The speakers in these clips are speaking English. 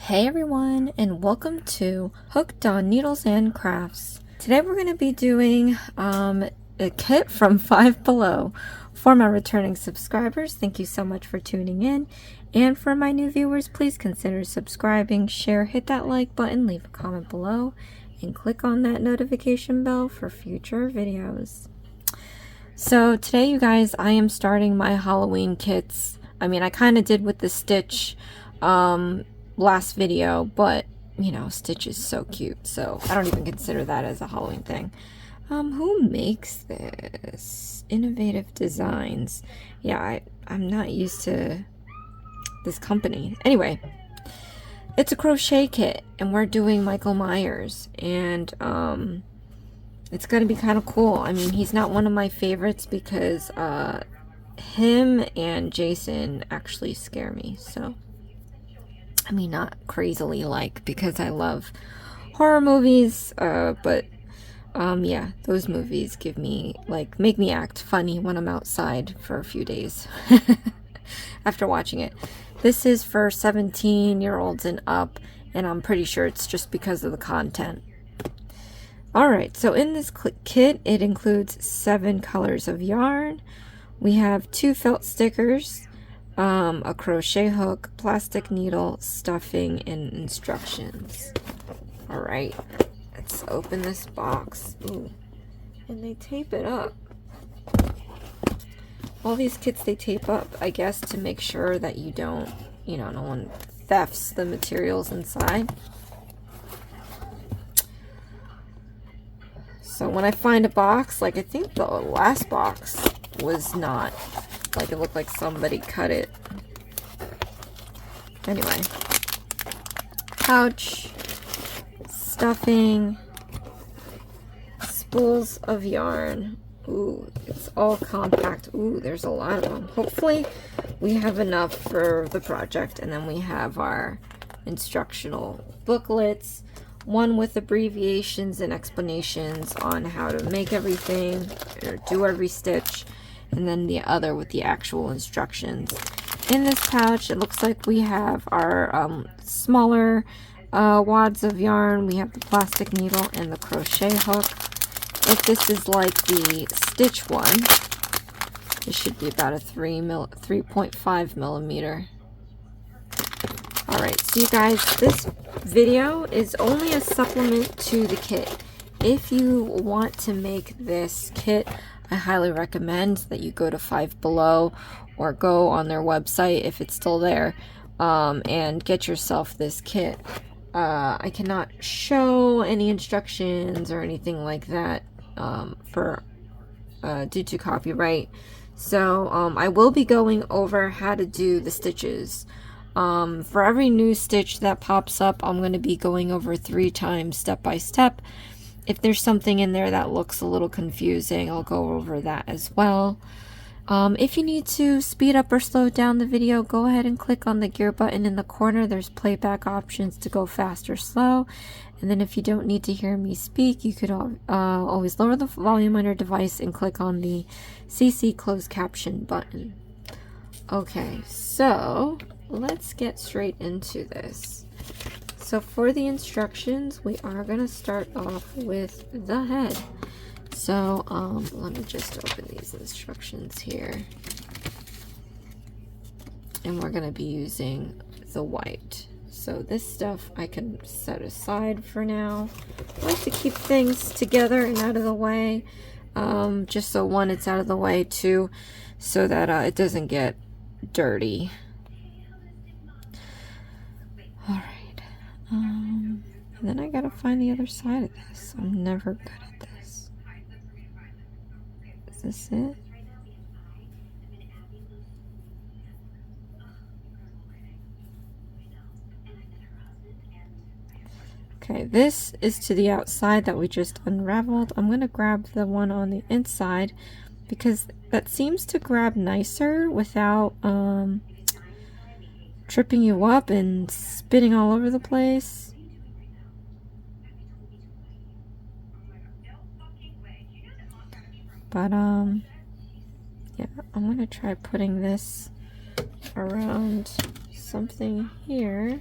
Hey everyone, and welcome to Hooked on Needles and Crafts. Today we're going to be doing a kit from Five Below. For my returning subscribers, thank you so much for tuning in. And for my new viewers, please consider subscribing, share, hit that like button, leave a comment below, and click on that notification bell for future videos. So today, you guys, I am starting my Halloween kits. I mean, I kind of did with the Stitch last video, but you know, Stitch is so cute, so I don't even consider that as a Halloween thing. Who makes this? Innovative Designs. Yeah, I'm not used to this company. Anyway, it's a crochet kit, and we're doing Michael Myers, and it's gonna be kind of cool. I mean, he's not one of my favorites because him and Jason actually scare me, so I mean, not crazily like, because I love horror movies, but yeah, those movies give me, like, make me act funny when I'm outside for a few days after watching it. This is for 17-year-olds and up, and I'm pretty sure it's just because of the content. Alright, so in this kit, it includes 7 colors of yarn. We have 2 felt stickers, a crochet hook, plastic needle, stuffing, and instructions. Alright, let's open this box. Ooh, and they tape it up. All these kits they tape up, I guess, to make sure that you don't, you know, no one thefts the materials inside. So when I find a box, like I think the last box was not, like it looked like somebody cut it. Anyway, pouch, stuffing, spools of yarn. Ooh, it's all compact. Ooh, there's a lot of them. Hopefully we have enough for the project, and then we have our instructional booklets, one with abbreviations and explanations on how to make everything or do every stitch, and then the other with the actual instructions. In this pouch, it looks like we have our smaller wads of yarn. We have the plastic needle and the crochet hook. If this is like the Stitch one, it should be about a 3.5 millimeter. Alright, so you guys, this video is only a supplement to the kit. If you want to make this kit, I highly recommend that you go to Five Below or go on their website if it's still there, and get yourself this kit. I cannot show any instructions or anything like that due to copyright. So I will be going over how to do the stitches. For every new stitch that pops up, I'm going to be going over 3 times step by step. If there's something in there that looks a little confusing, I'll go over that as well. If you need to speed up or slow down the video, go ahead and click on the gear button in the corner. There's playback options to go fast or slow. And then if you don't need to hear me speak, you could always lower the volume on your device and click on the CC closed caption button. Okay, so let's get straight into this. So for the instructions, we are going to start off with the head. So let me just open these instructions here. And we're going to be using the white. So this stuff I can set aside for now. I like to keep things together and out of the way. Just so one, it's out of the way, two, so that it doesn't get dirty. Alright. And then I gotta find the other side of this. I'm never good at this. Is this it? Okay, this is to the outside that we just unraveled. I'm gonna grab the one on the inside because that seems to grab nicer without tripping you up and spinning all over the place. But yeah, I'm gonna try putting this around something here.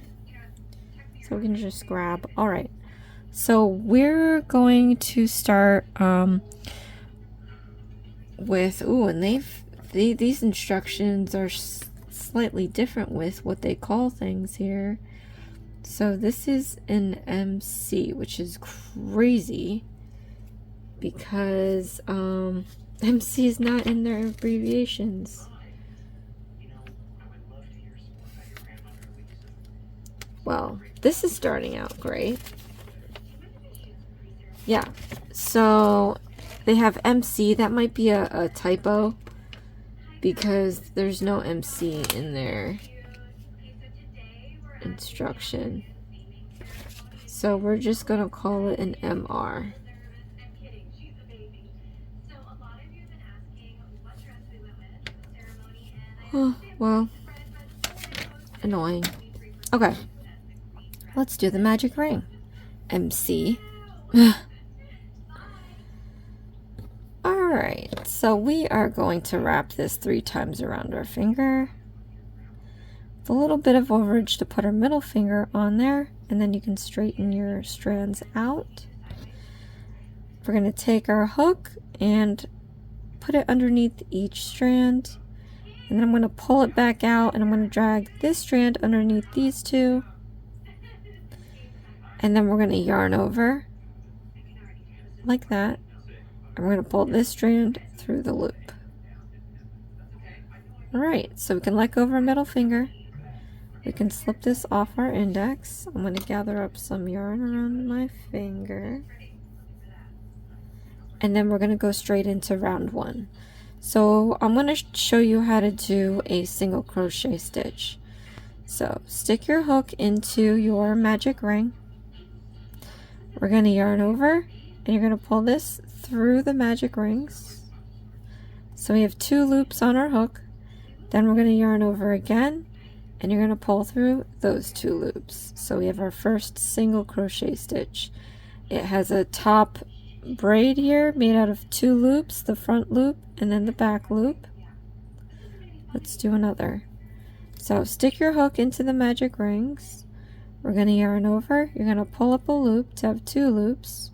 So we can just grab. All right. So we're going to start with, ooh, and these instructions are slightly different with what they call things here. So this is an MC, which is crazy because MC is not in their abbreviations. Well, this is starting out great. Yeah, so they have MC. That might be a typo because there's no MC in their instruction. So we're just going to call it an MR. Oh, well, annoying. Okay, let's do the magic ring. MC. Alright, so we are going to wrap this 3 times around our finger. With a little bit of overage to put our middle finger on there, and then you can straighten your strands out. We're going to take our hook and put it underneath each strand, and then I'm going to pull it back out, and I'm going to drag this strand underneath these two, and then we're going to yarn over like that. And we're going to pull this strand through the loop. Alright, so we can let go of our middle finger. We can slip this off our index. I'm going to gather up some yarn around my finger. And then we're going to go straight into round 1. So I'm going to show you how to do a single crochet stitch. So stick your hook into your magic ring. We're going to yarn over, and you're going to pull this through the magic rings. So we have 2 loops on our hook. Then we're going to yarn over again, and you're going to pull through those 2 loops. So we have our first single crochet stitch. It has a top braid here made out of 2 loops, the front loop and then the back loop. Let's do another. So stick your hook into the magic rings. We're going to yarn over. You're going to pull up a loop to have 2 loops.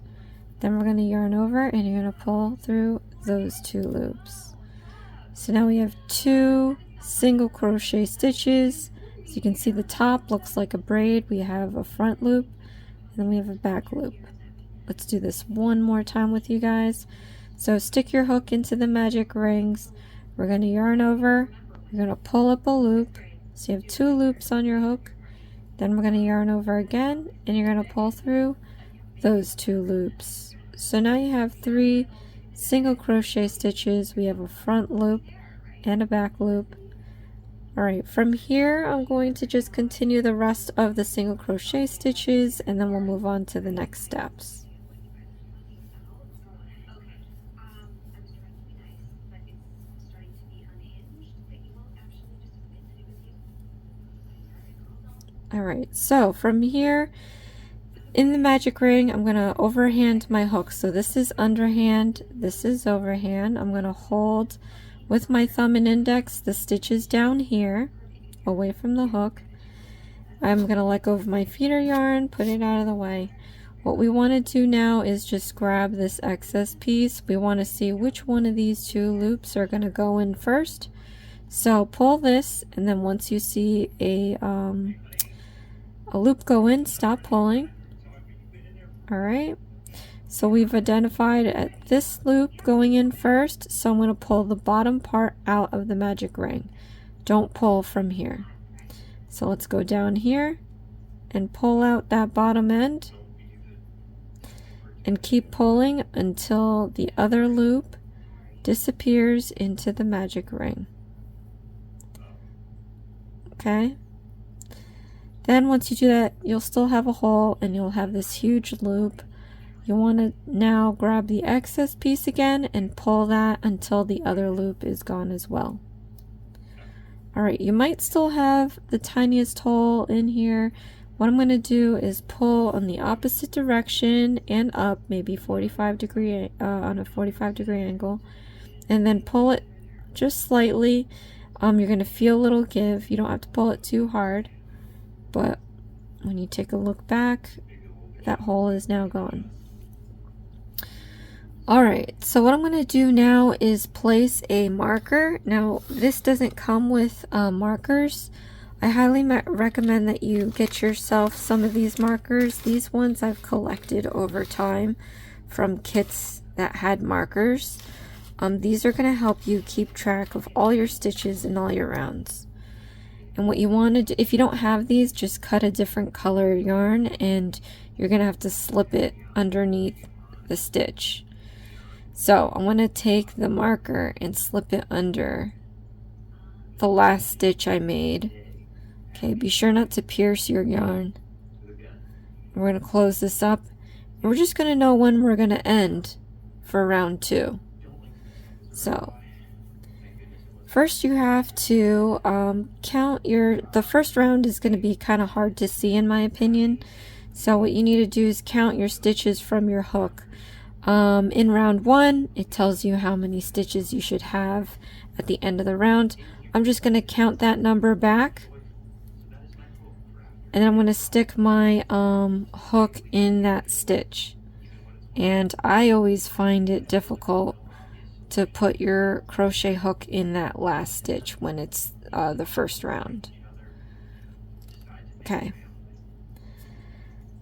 Then we're going to yarn over, and you're going to pull through those 2 loops. So now we have 2 single crochet stitches. So you can see the top looks like a braid. We have a front loop, and then we have a back loop. Let's do this one more time with you guys. So stick your hook into the magic rings. We're going to yarn over. You're going to pull up a loop. So you have 2 loops on your hook. Then we're going to yarn over again, and you're going to pull through those 2 loops. So now you have 3 single crochet stitches. We have a front loop and a back loop. Alright, from here I'm going to just continue the rest of the single crochet stitches, and then we'll move on to the next steps. Alright, so from here in the magic ring, I'm going to overhand my hook. So this is underhand, this is overhand. I'm going to hold with my thumb and index the stitches down here, away from the hook. I'm going to let go of my feeder yarn, put it out of the way. What we want to do now is just grab this excess piece. We want to see which one of these 2 loops are going to go in first. So pull this, and then once you see a loop go in, stop pulling. Alright, so we've identified at this loop going in first, so I'm going to pull the bottom part out of the magic ring. Don't pull from here. So let's go down here and pull out that bottom end, and keep pulling until the other loop disappears into the magic ring. Okay? Then once you do that, you'll still have a hole, and you'll have this huge loop. You want to now grab the excess piece again and pull that until the other loop is gone as well. Alright, you might still have the tiniest hole in here. What I'm going to do is pull on the opposite direction and up, maybe 45 degree on a 45-degree angle, and then pull it just slightly. You're going to feel a little give. You don't have to pull it too hard, but When you take a look back, that hole is now gone. Alright, so what I'm going to do now is place a marker. Now, this doesn't come with markers. I highly recommend that you get yourself some of these markers. These ones I've collected over time from kits that had markers. These are going to help you keep track of all your stitches and all your rounds. And what you want to do, if you don't have these, just cut a different color yarn and you're going to have to slip it underneath the stitch. So I'm going to take the marker and slip it under the last stitch I made. Okay, be sure not to pierce your yarn. We're going to close this up. And we're just going to know when we're going to end for round 2. So first you have to count the first round is going to be kind of hard to see in my opinion. So what you need to do is count your stitches from your hook. In round 1, it tells you how many stitches you should have at the end of the round. I'm just going to count that number back. And then I'm going to stick my hook in that stitch. And I always find it difficult to put your crochet hook in that last stitch when it's the first round. Okay.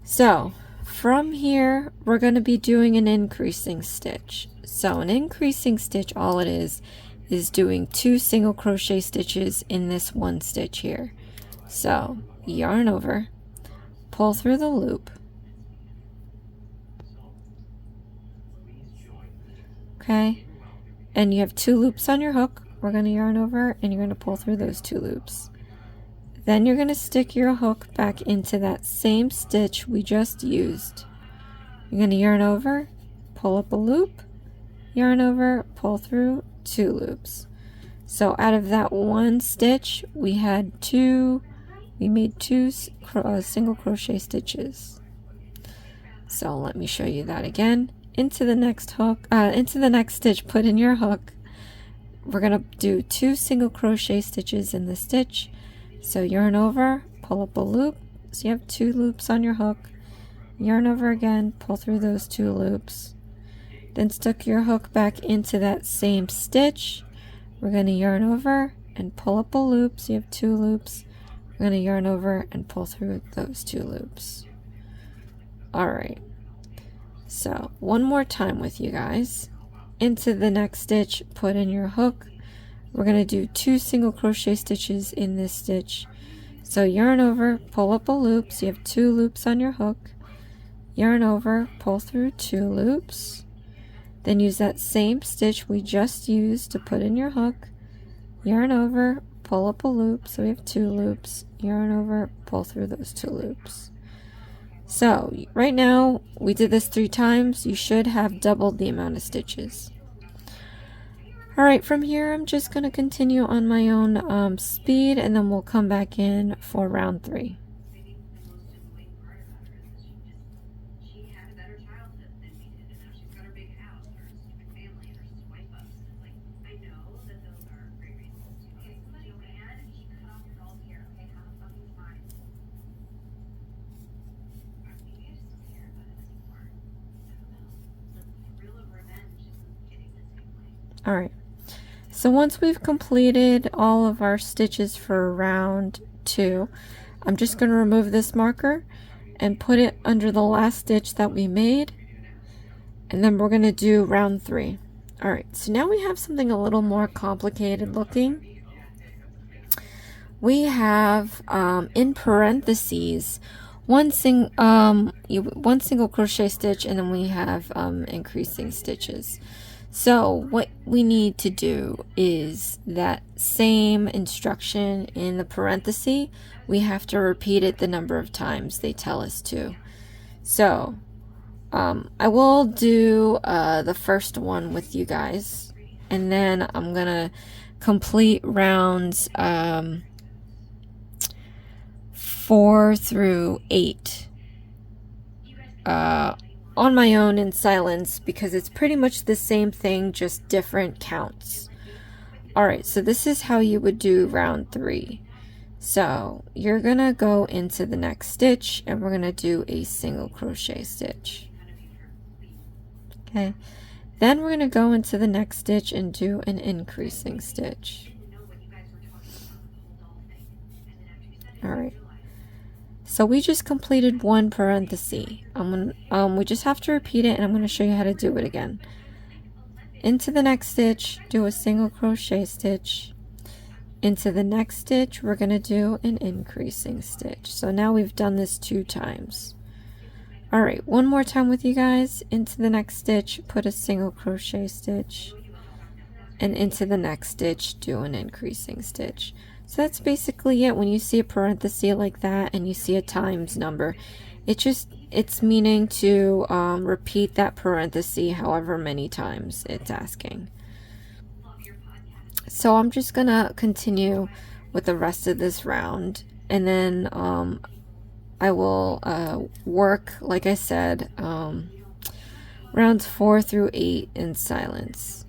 So from here, we're going to be doing an increasing stitch. So an increasing stitch, all it is doing 2 single crochet stitches in this one stitch here. So yarn over, pull through the loop. Okay, and you have 2 loops on your hook. We're going to yarn over and you're going to pull through those 2 loops. Then you're going to stick your hook back into that same stitch we just used. You're going to yarn over, pull up a loop, yarn over, pull through 2 loops. So out of that one stitch, we made 2 single crochet stitches. So let me show you that again. Into the next stitch, put in your hook. We're going to do 2 single crochet stitches in the stitch. So yarn over, pull up a loop, so you have 2 loops on your hook, yarn over again, pull through those 2 loops, then stick your hook back into that same stitch. We're going to yarn over and pull up a loop, so you have 2 loops, we're going to yarn over and pull through those 2 loops. Alright, so one more time with you guys. Into the next stitch, put in your hook. We're going to do 2 single crochet stitches in this stitch. So yarn over, pull up a loop, so you have 2 loops on your hook, yarn over, pull through 2 loops, then use that same stitch we just used to put in your hook, yarn over, pull up a loop, so we have 2 loops, yarn over, pull through those 2 loops. So right now we did this 3 times. You should have doubled the amount of stitches. Alright, from here I'm just going to continue on my own speed, and then we'll come back in for round 3. Alright. So once we've completed all of our stitches for round 2, I'm just going to remove this marker and put it under the last stitch that we made, and then we're going to do round 3. Alright, so now we have something a little more complicated looking. We have in parentheses one single crochet stitch, and then we have increasing stitches. So what we need to do is that same instruction in the parenthesis, we have to repeat it the number of times they tell us to. So I will do the first one with you guys, and then I'm gonna complete rounds 4 through 8 on my own in silence, because it's pretty much the same thing, just different counts. Alright, so this is how you would do round 3. So you're gonna go into the next stitch and we're gonna do a single crochet stitch. Okay, then we're gonna go into the next stitch and do an increasing stitch. All right, so we just completed one parenthesis. We just have to repeat it, and I'm gonna show you how to do it again. Into the next stitch, do a single crochet stitch. Into the next stitch, we're going to do an increasing stitch. So now we've done this 2 times. All right, one more time with you guys. Into the next stitch, put a single crochet stitch, and into the next stitch, do an increasing stitch. So that's basically it. When you see a parenthesis like that and you see a times number, it's meaning to repeat that parenthesis however many times it's asking. So I'm just gonna continue with the rest of this round, and then I will work, like I said, rounds 4 through 8 in silence.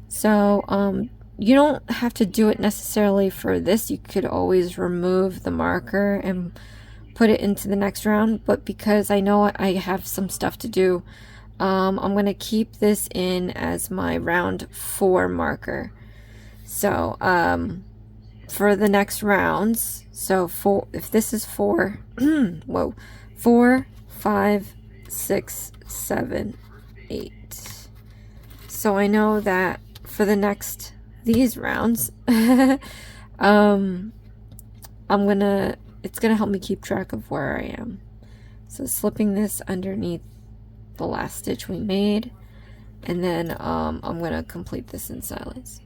So you don't have to do it necessarily for this. You could always remove the marker and put it into the next round, but because I know I have some stuff to do, I'm going to keep this in as my round 4 marker. So for the next rounds, so if this is 4, whoa, 4, 5, 6, 7, 8. So I know that for these rounds, it's gonna help me keep track of where I am. So slipping this underneath the last stitch we made, and then I'm gonna complete this in silence.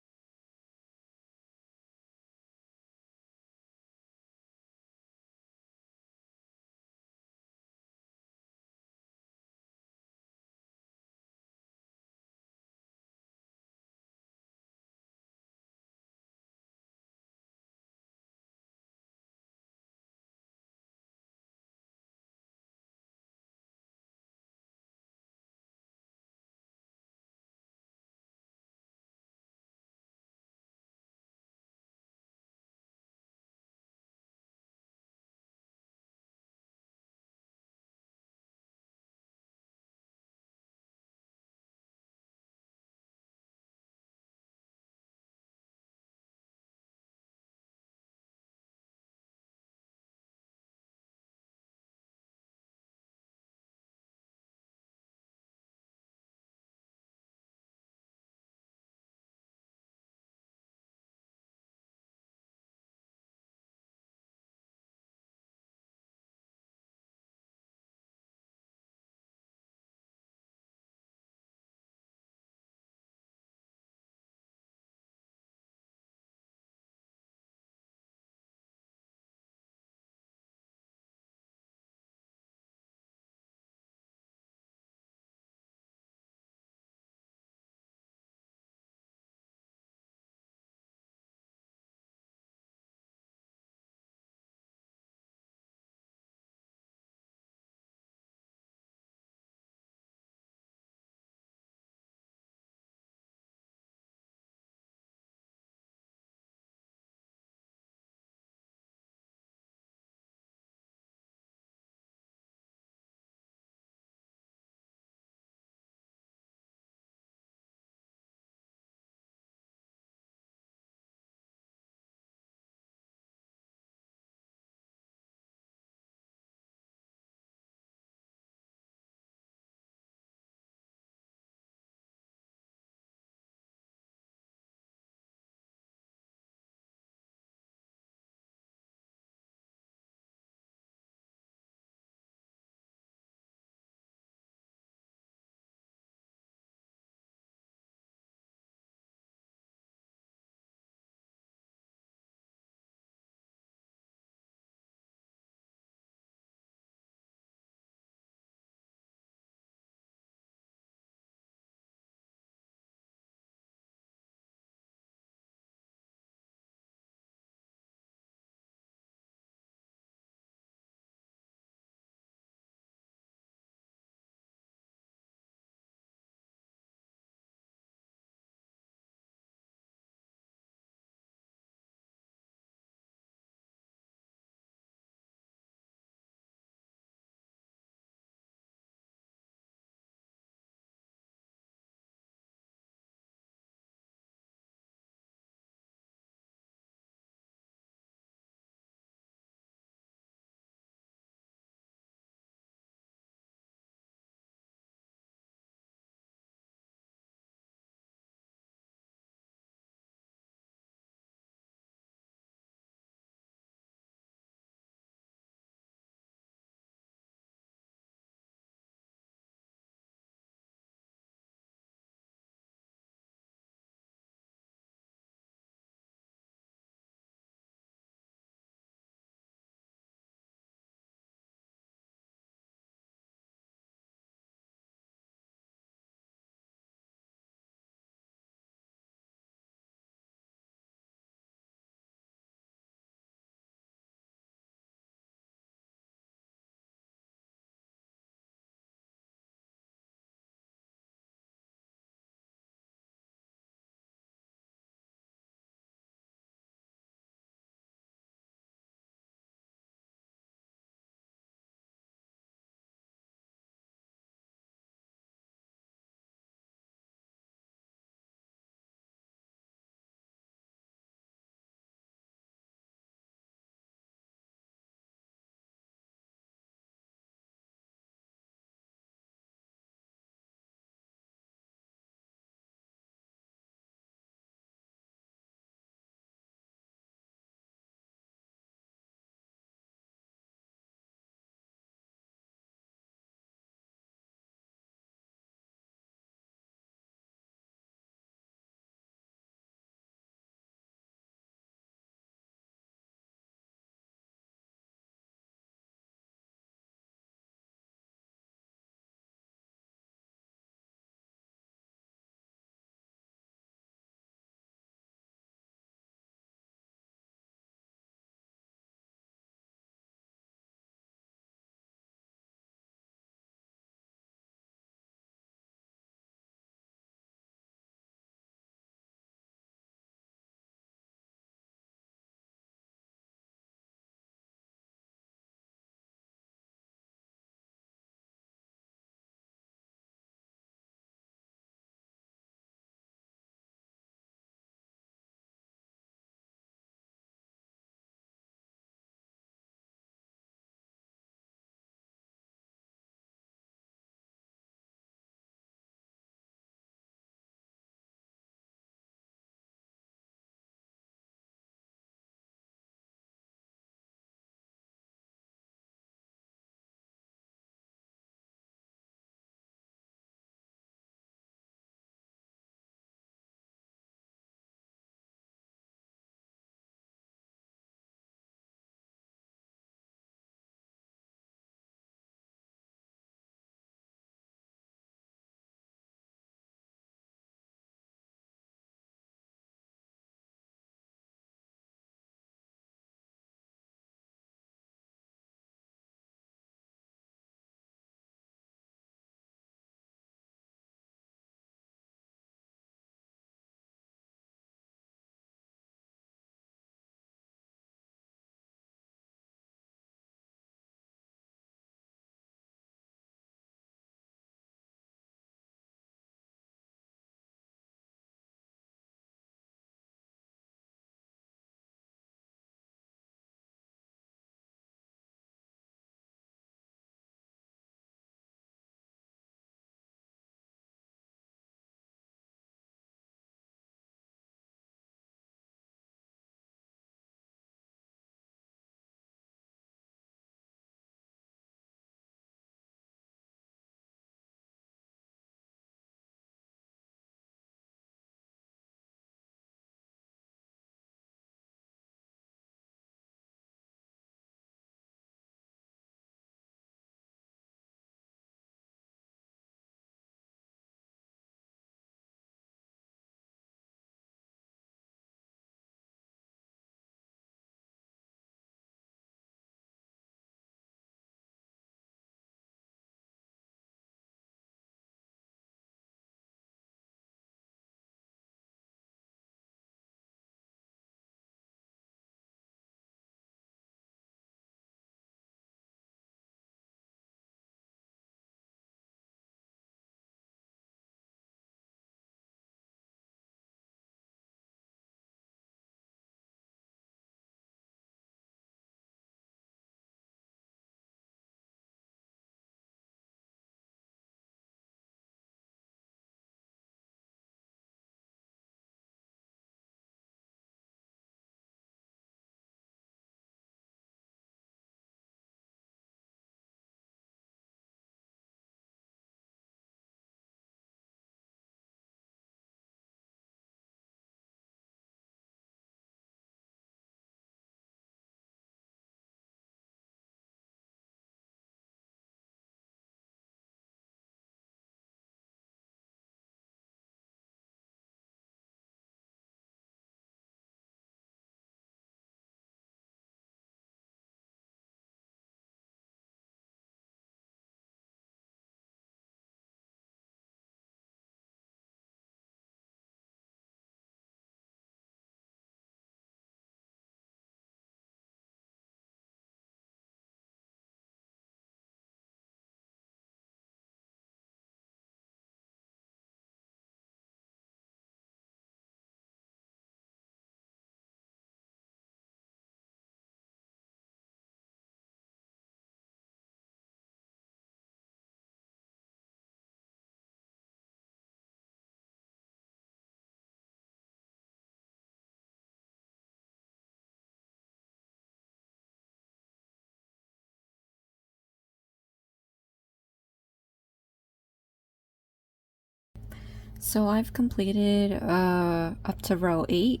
So I've completed up to row 8,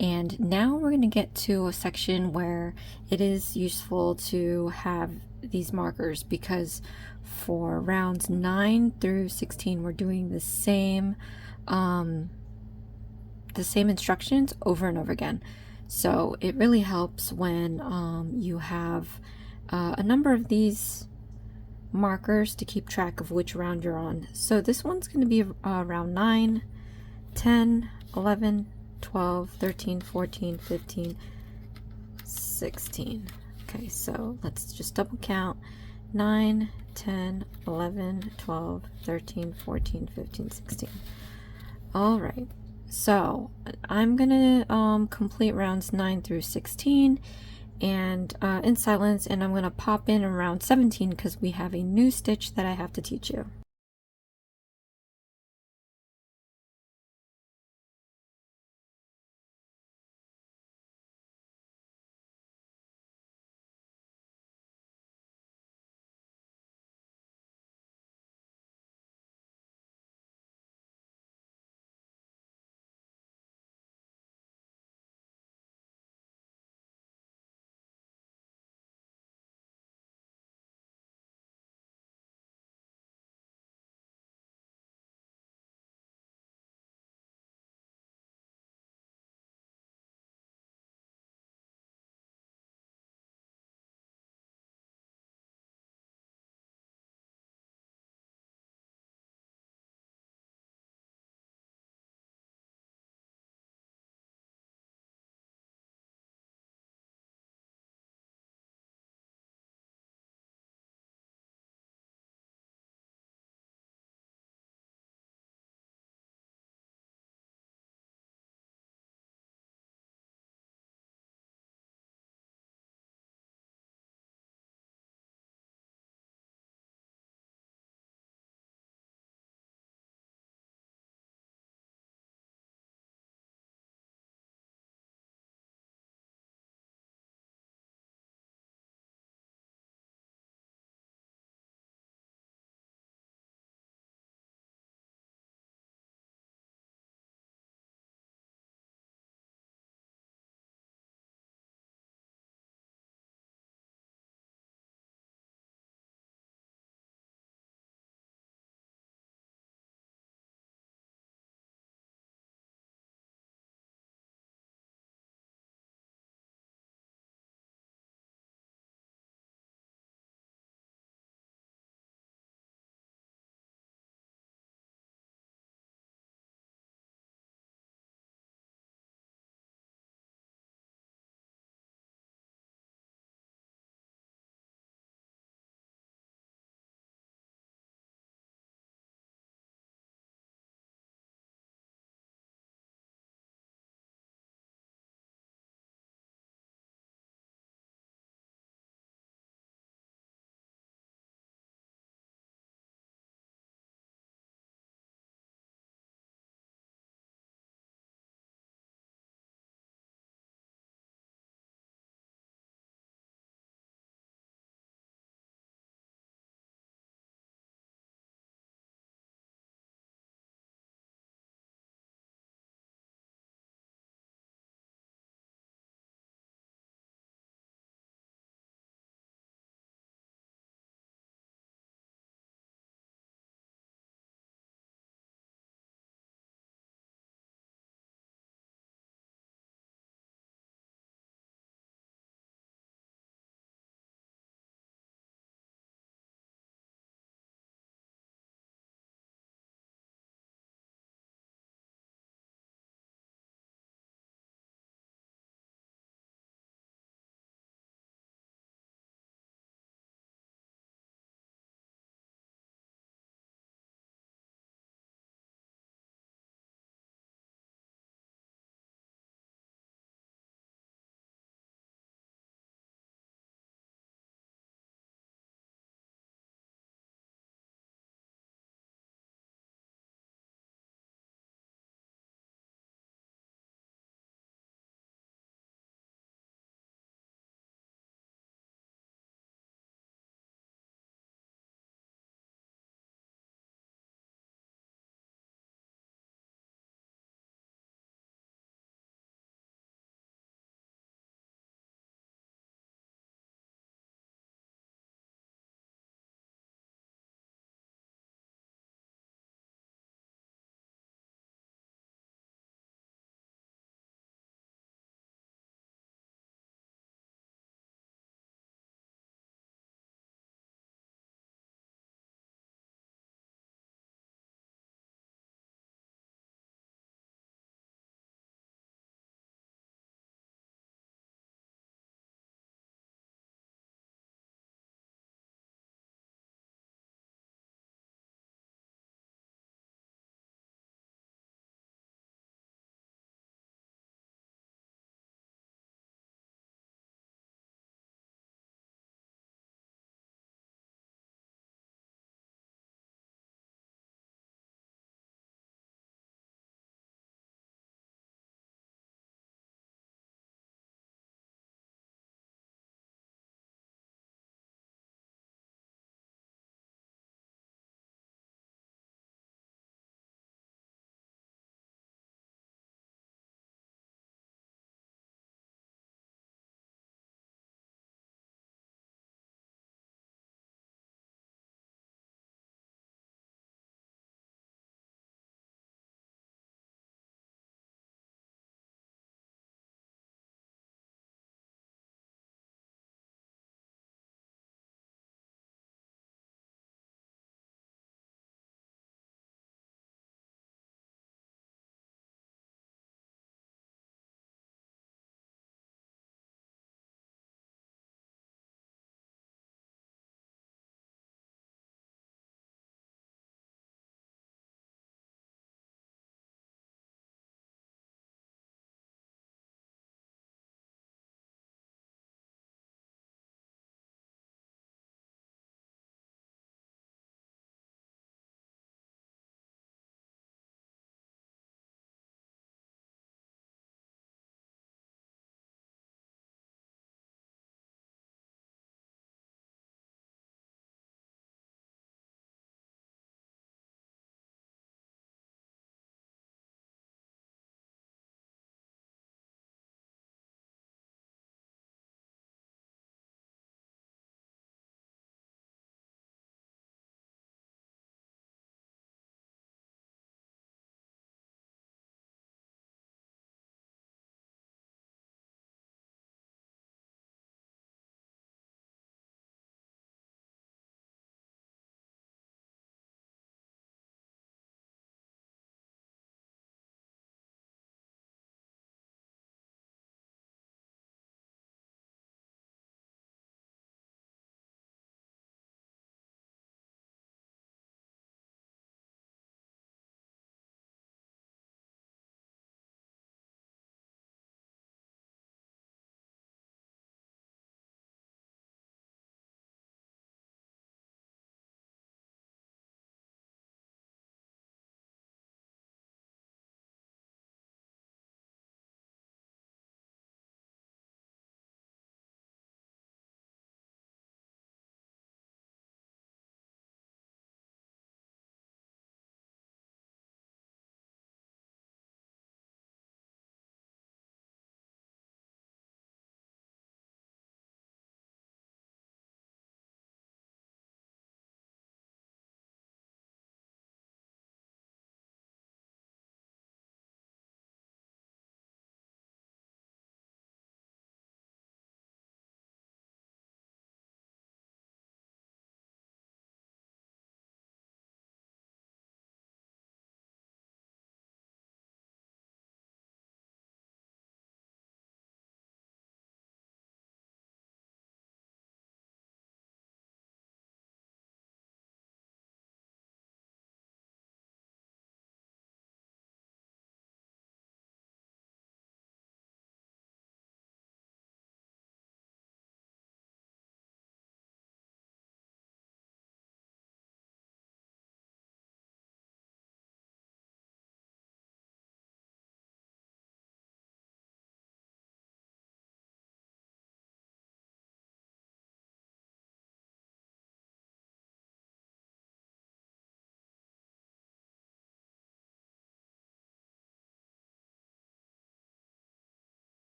and now we're going to get to a section where it is useful to have these markers, because for rounds 9 through 16 we're doing the same instructions over and over again. So it really helps when you have a number of these markers to keep track of which round you're on. So this one's going to be round 9, 10, 11, 12, 13, 14, 15, 16. Okay, so let's just double count. 9, 10, 11, 12, 13, 14, 15, 16. All right, so I'm gonna complete rounds 9 through 16 and in silence, and I'm gonna pop in around 17 because we have a new stitch that I have to teach you.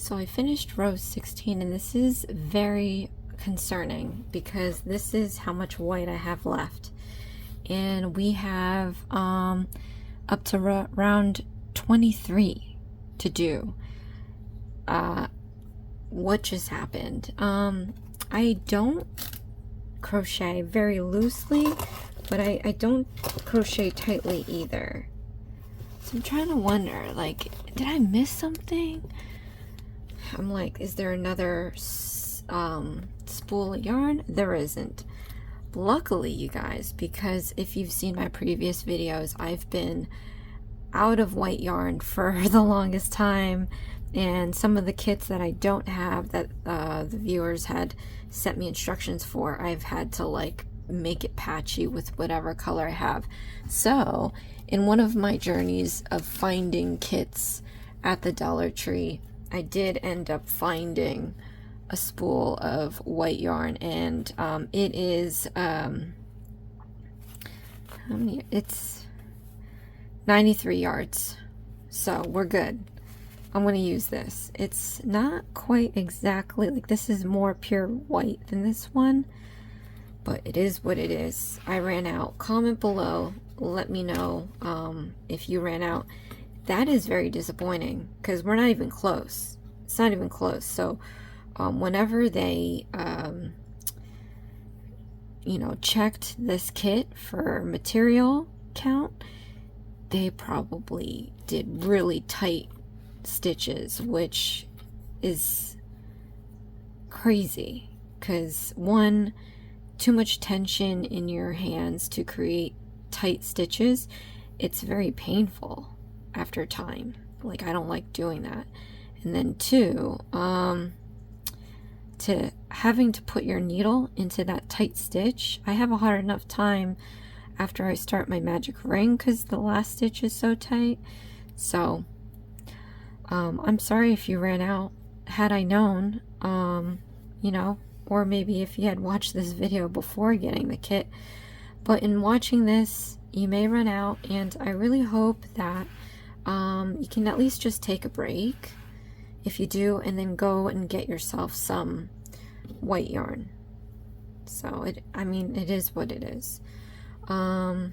So I finished row 16, and this is very concerning because this is how much white I have left. And we have up to round 23 to do. What just happened? I don't crochet very loosely, but I don't crochet tightly either. So I'm trying to wonder, like, did I miss something? I'm like, is there another spool of yarn? There isn't. Luckily, you guys, because if you've seen my previous videos, I've been out of white yarn for the longest time, and some of the kits that I don't have that the viewers had sent me instructions for, I've had to like make it patchy with whatever color I have. So in one of my journeys of finding kits at the Dollar Tree, I did end up finding a spool of white yarn, and it is how many? It's 93 yards, so we're good. I'm going to use this. It's not quite exactly like, this is more pure white than this one, but it is what it is. I ran out. Comment below, let me know if you ran out. That is very disappointing because we're not even close. It's not even close. So whenever they you know, checked this kit for material count, they probably did really tight stitches, which is crazy because one, too much tension in your hands to create tight stitches. It's very painful after time. Like, I don't like doing that. And then two, to having to put your needle into that tight stitch, I have a hard enough time after I start my magic ring because the last stitch is so tight. So I'm sorry if you ran out. Had I known, you know, or maybe if you had watched this video before getting the kit, but in watching this you may run out, and I really hope that you can at least just take a break if you do, and then go and get yourself some white yarn. So I mean, it is what it is. Yeah,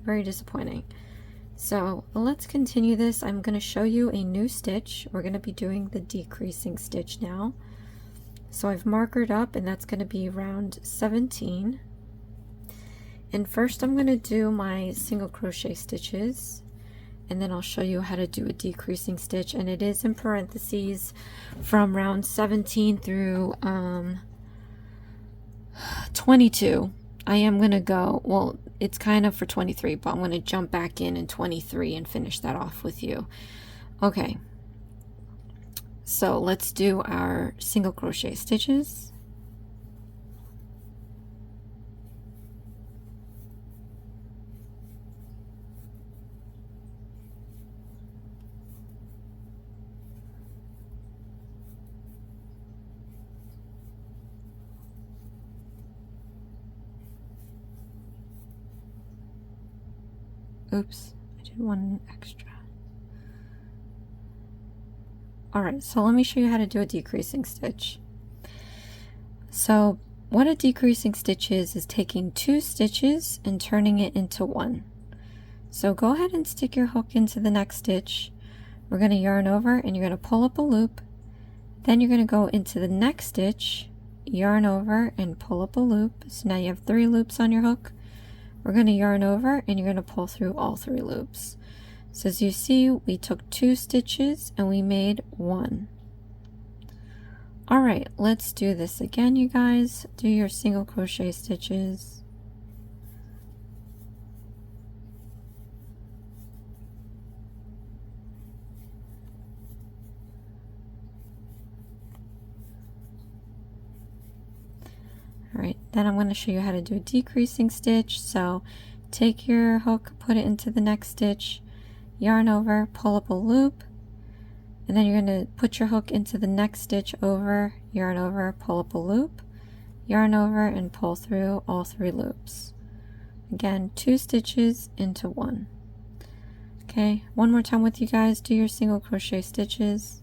very disappointing. So let's continue this. I'm going to show you a new stitch. We're going to be doing the decreasing stitch now. So I've markered up, and that's going to be round 17. And first I'm going to do my single crochet stitches, and then I'll show you how to do a decreasing stitch, and it is in parentheses from round 17 through 22. I am going to go, well, it's kind of for 23, but I'm going to jump back in 23 and finish that off with you. Okay, so let's do our single crochet stitches. Oops, I did one extra. Alright, so let me show you how to do a decreasing stitch. So what a decreasing stitch is taking 2 stitches and turning it into 1. So go ahead and stick your hook into the next stitch. We're going to yarn over, and you're going to pull up a loop. Then you're going to go into the next stitch, yarn over, and pull up a loop. So now you have 3 loops on your hook. We're going to yarn over, and you're going to pull through all 3 loops. So as you see, we took 2 stitches and we made 1. Alright, let's do this again, you guys. Do your single crochet stitches. Alright, then I'm going to show you how to do a decreasing stitch. So take your hook, put it into the next stitch, yarn over, pull up a loop, and then you're going to put your hook into the next stitch over, yarn over, pull up a loop, yarn over, and pull through all 3 loops. Again, 2 stitches into 1. Okay, one more time with you guys. Do your single crochet stitches.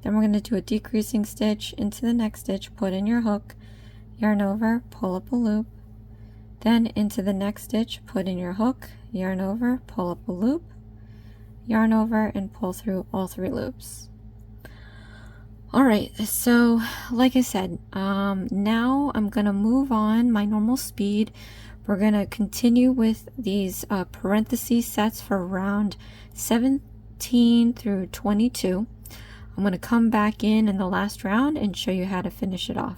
Then we're going to do a decreasing stitch into the next stitch, put in your hook, yarn over, pull up a loop, then into the next stitch, put in your hook, yarn over, pull up a loop, yarn over, and pull through all 3 loops. Alright, so like I said, now I'm going to move on my normal speed. We're going to continue with these parenthesis sets for round 17 through 22. I'm going to come back in the last round and show you how to finish it off.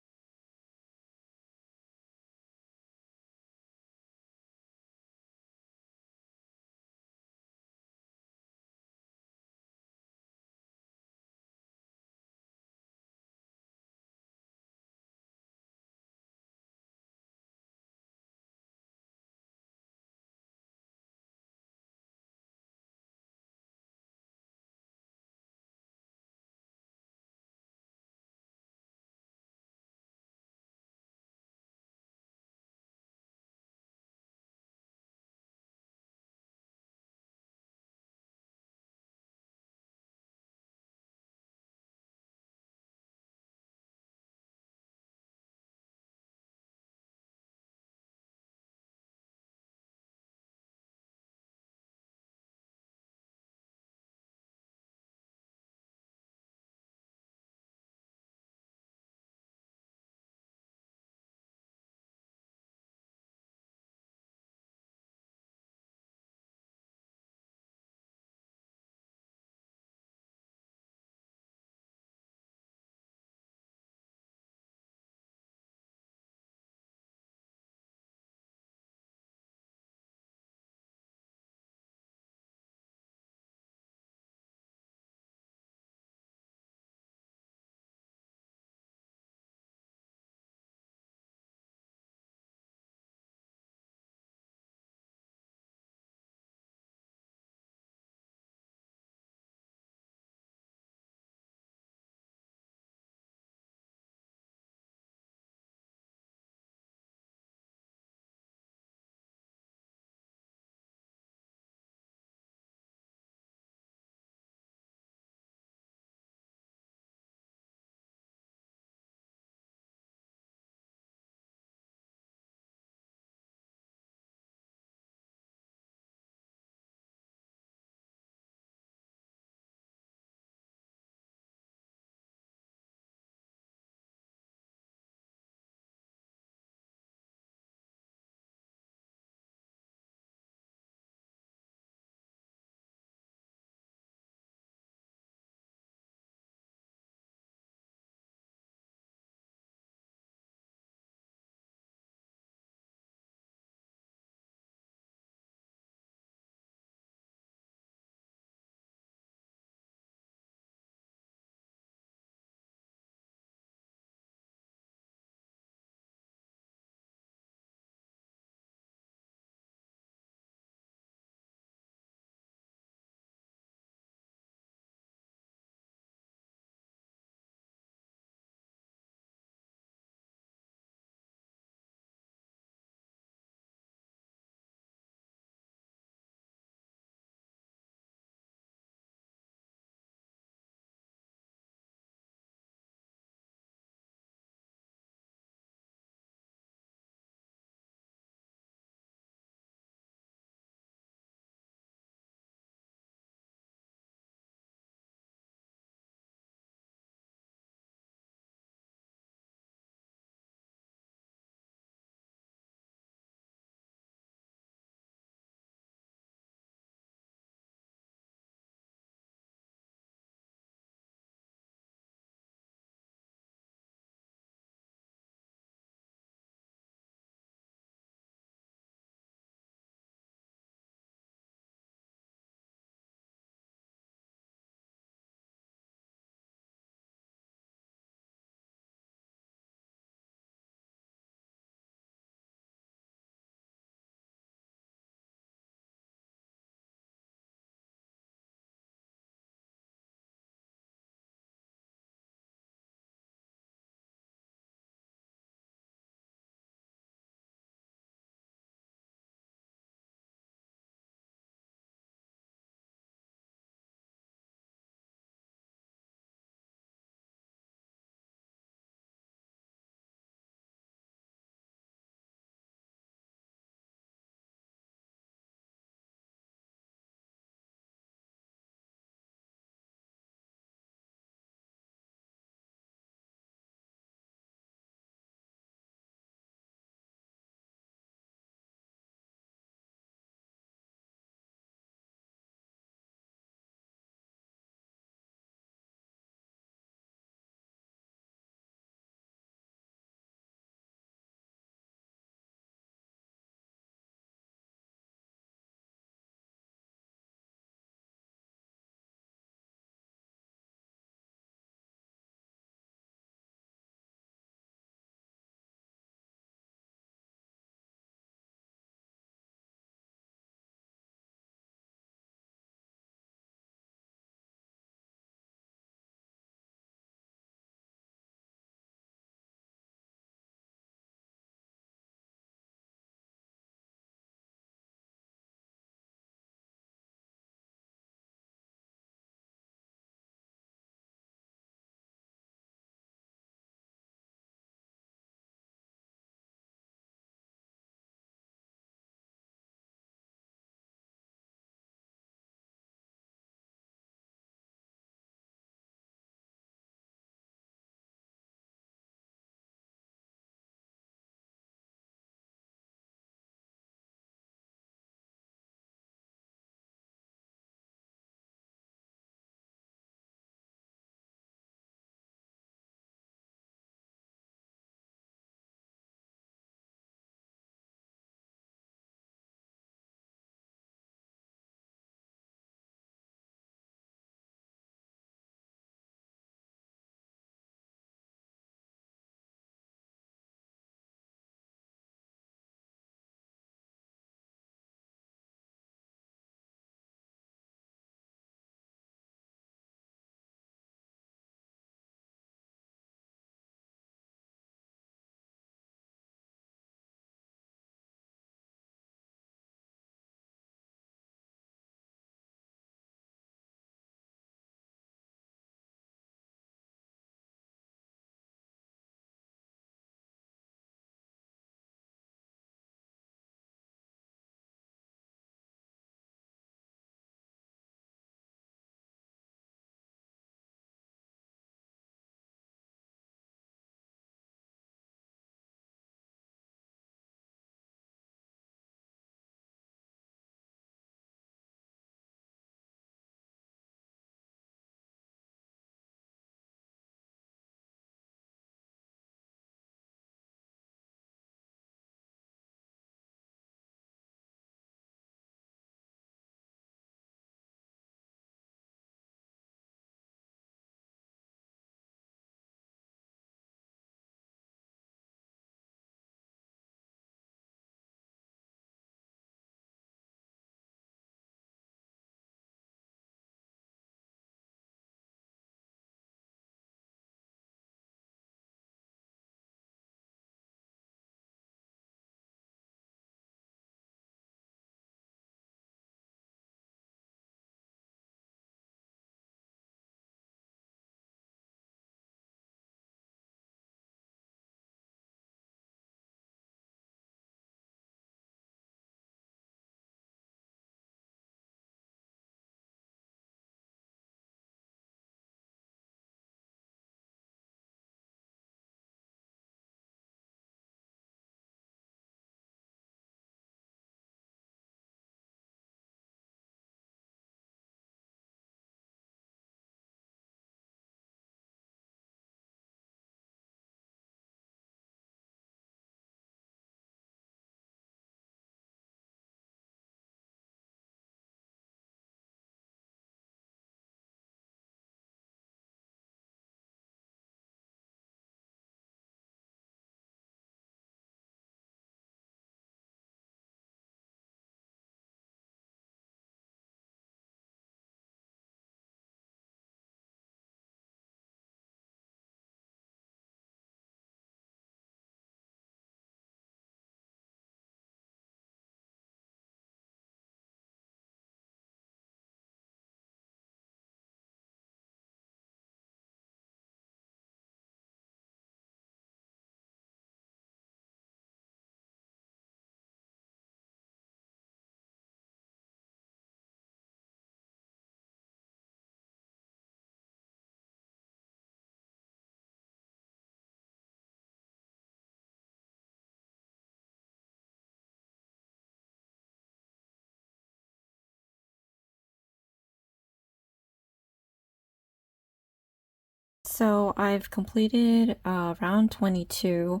so I've completed round 22.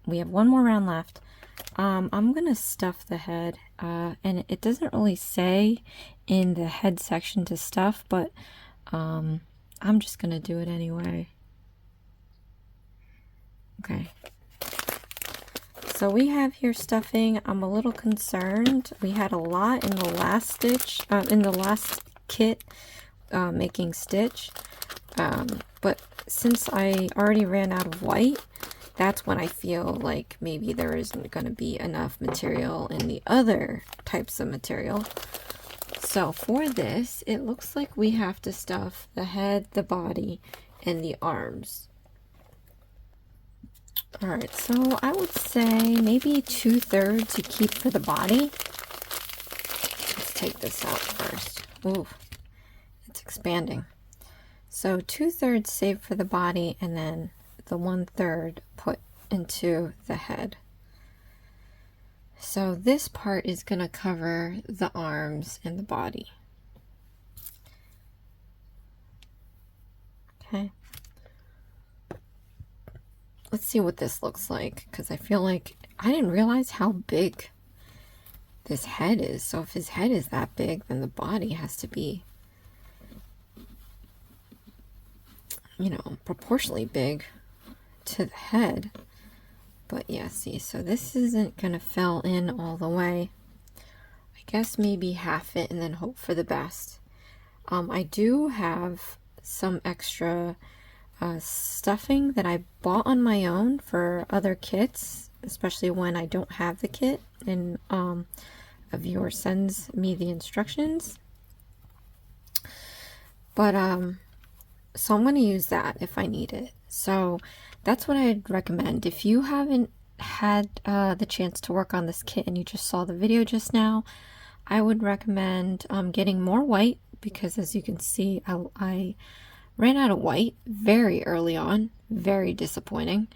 We have one more round left. I'm gonna stuff the head, and it doesn't really say in the head section to stuff, but I'm just gonna do it anyway. Okay. So we have here stuffing. I'm a little concerned. We had a lot in the last stitch, in the last kit, making stitch. But since I already ran out of white, that's when I feel like maybe there isn't going to be enough material in the other types of material. So for this, it looks like we have to stuff the head, the body, and the arms. Alright, so I would say maybe 2/3 you keep for the body. Let's take this out first. Ooh, it's expanding. So 2/3 saved for the body, and then the 1/3 put into the head. So this part is going to cover the arms and the body. Okay. Let's see what this looks like, because I feel like I didn't realize how big this head is. So if his head is that big, then the body has to be, you know, proportionally big to the head. But yeah, see, so this isn't gonna fill in all the way. I guess maybe half it and then hope for the best. I do have some extra stuffing that I bought on my own for other kits, especially when I don't have the kit and a viewer sends me the instructions. But so I'm going to use that if I need it. So that's what I'd recommend. If you haven't had the chance to work on this kit and you just saw the video just now, I would recommend getting more white, because as you can see, I ran out of white very early on. Very disappointing.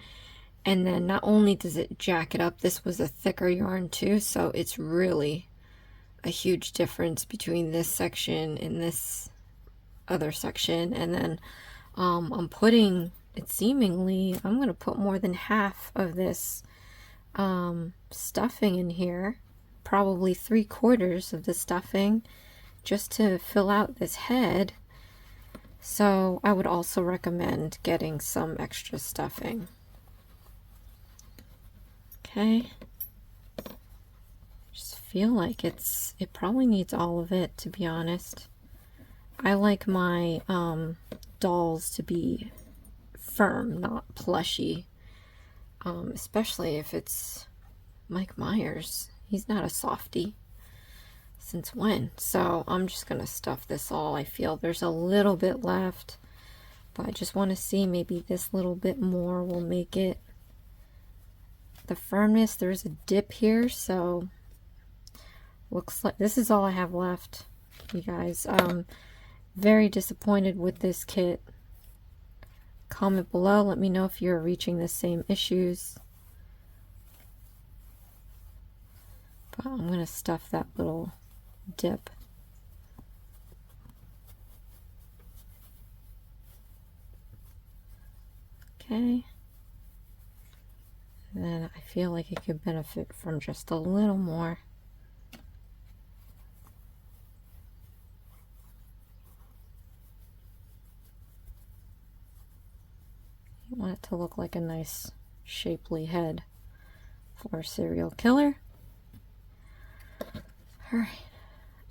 And then not only does it jack it up, this was a thicker yarn too, so it's really a huge difference between this section and this other section. And then I'm putting, it seemingly, I'm going to put more than half of this stuffing in here, probably 3/4 of the stuffing, just to fill out this head. So I would also recommend getting some extra stuffing. Okay. Just feel like it probably needs all of it, to be honest. I like my dolls to be firm, not plushy. Especially if it's Mike Myers. He's not a softie. Since when? So I'm just gonna stuff this all. I feel there's a little bit left, but I just want to see, maybe this little bit more will make it the firmness. There's a dip here, so looks like this is all I have left, you guys. Very disappointed with this kit. Comment below, let me know if you're reaching the same issues. But I'm gonna stuff that little dip. Okay. And then I feel like it could benefit from just a little more. You want it to look like a nice shapely head for a serial killer. Alright.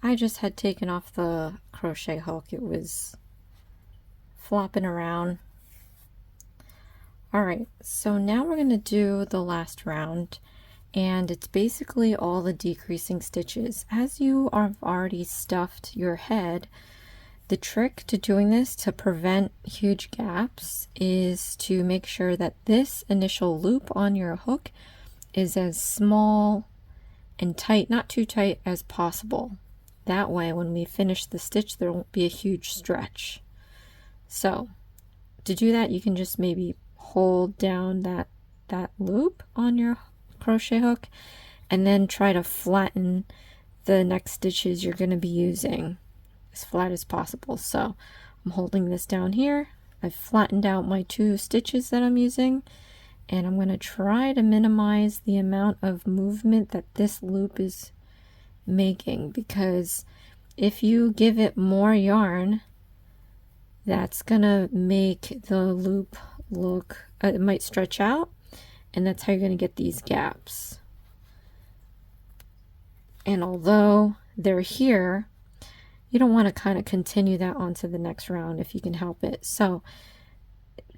I just had taken off the crochet hook. It was flopping around. Alright, so now we're going to do the last round, and it's basically all the decreasing stitches. As you have already stuffed your head, the trick to doing this to prevent huge gaps is to make sure that this initial loop on your hook is as small and tight, not too tight, as possible. That way when we finish the stitch there won't be a huge stretch. So to do that, you can just maybe hold down that loop on your crochet hook and then try to flatten the next stitches you're going to be using as flat as possible. So I'm holding this down here I've flattened out my 2 stitches that I'm using, and I'm going to try to minimize the amount of movement that this loop is making, because if you give it more yarn, that's going to make the loop look, it might stretch out, and that's how you're going to get these gaps. And although they're here, you don't want to kind of continue that onto the next round if you can help it. So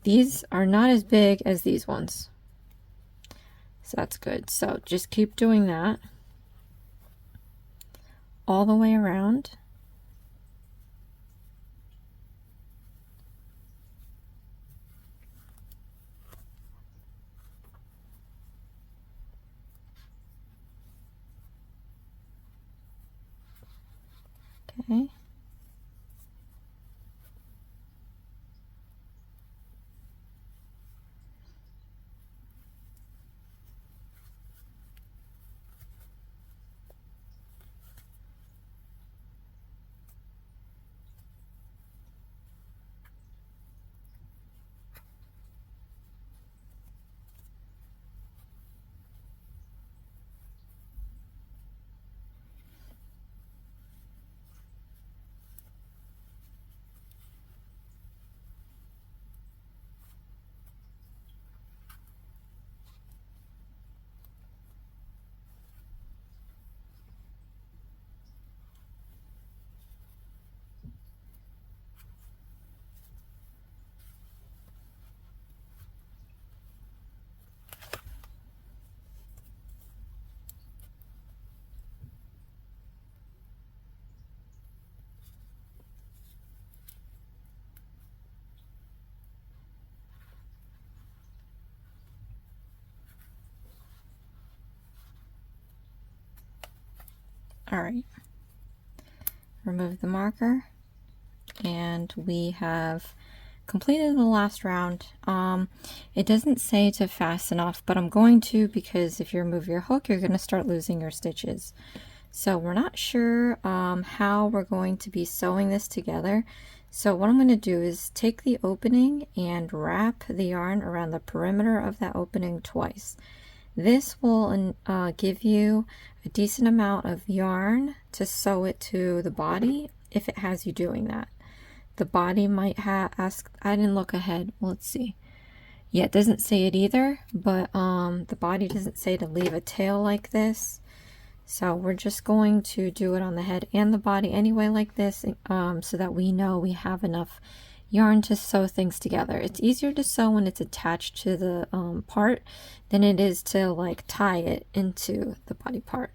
these are not as big as these ones. So that's good. So just keep doing that all the way around. Okay. All right, remove the marker, and we have completed the last round. It doesn't say to fasten off, but I'm going to, because if you remove your hook, you're going to start losing your stitches. So we're not sure how we're going to be sewing this together. So what I'm going to do is take the opening and wrap the yarn around the perimeter of that opening twice. This will give you a decent amount of yarn to sew it to the body if it has you doing that. The body might ask, I didn't look ahead, let's see. Yeah, it doesn't say it either, but the body doesn't say to leave a tail like this. So we're just going to do it on the head and the body anyway like this, so that we know we have enough yarn to sew things together. It's easier to sew when it's attached to the part than it is to like tie it into the body part.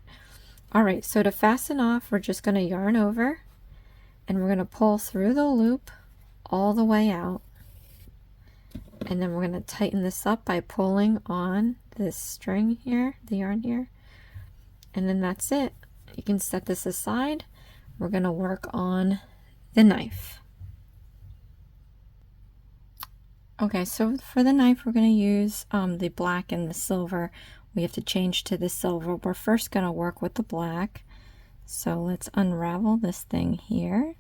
Alright, so to fasten off, we're just going to yarn over, and we're going to pull through the loop all the way out, and then we're going to tighten this up by pulling on this string here, the yarn here, and then that's it. You can set this aside. We're going to work on the knife. Okay, so for the knife, we're going to use the black and the silver. We have to change to the silver. We're first going to work with the black. So let's unravel this thing here.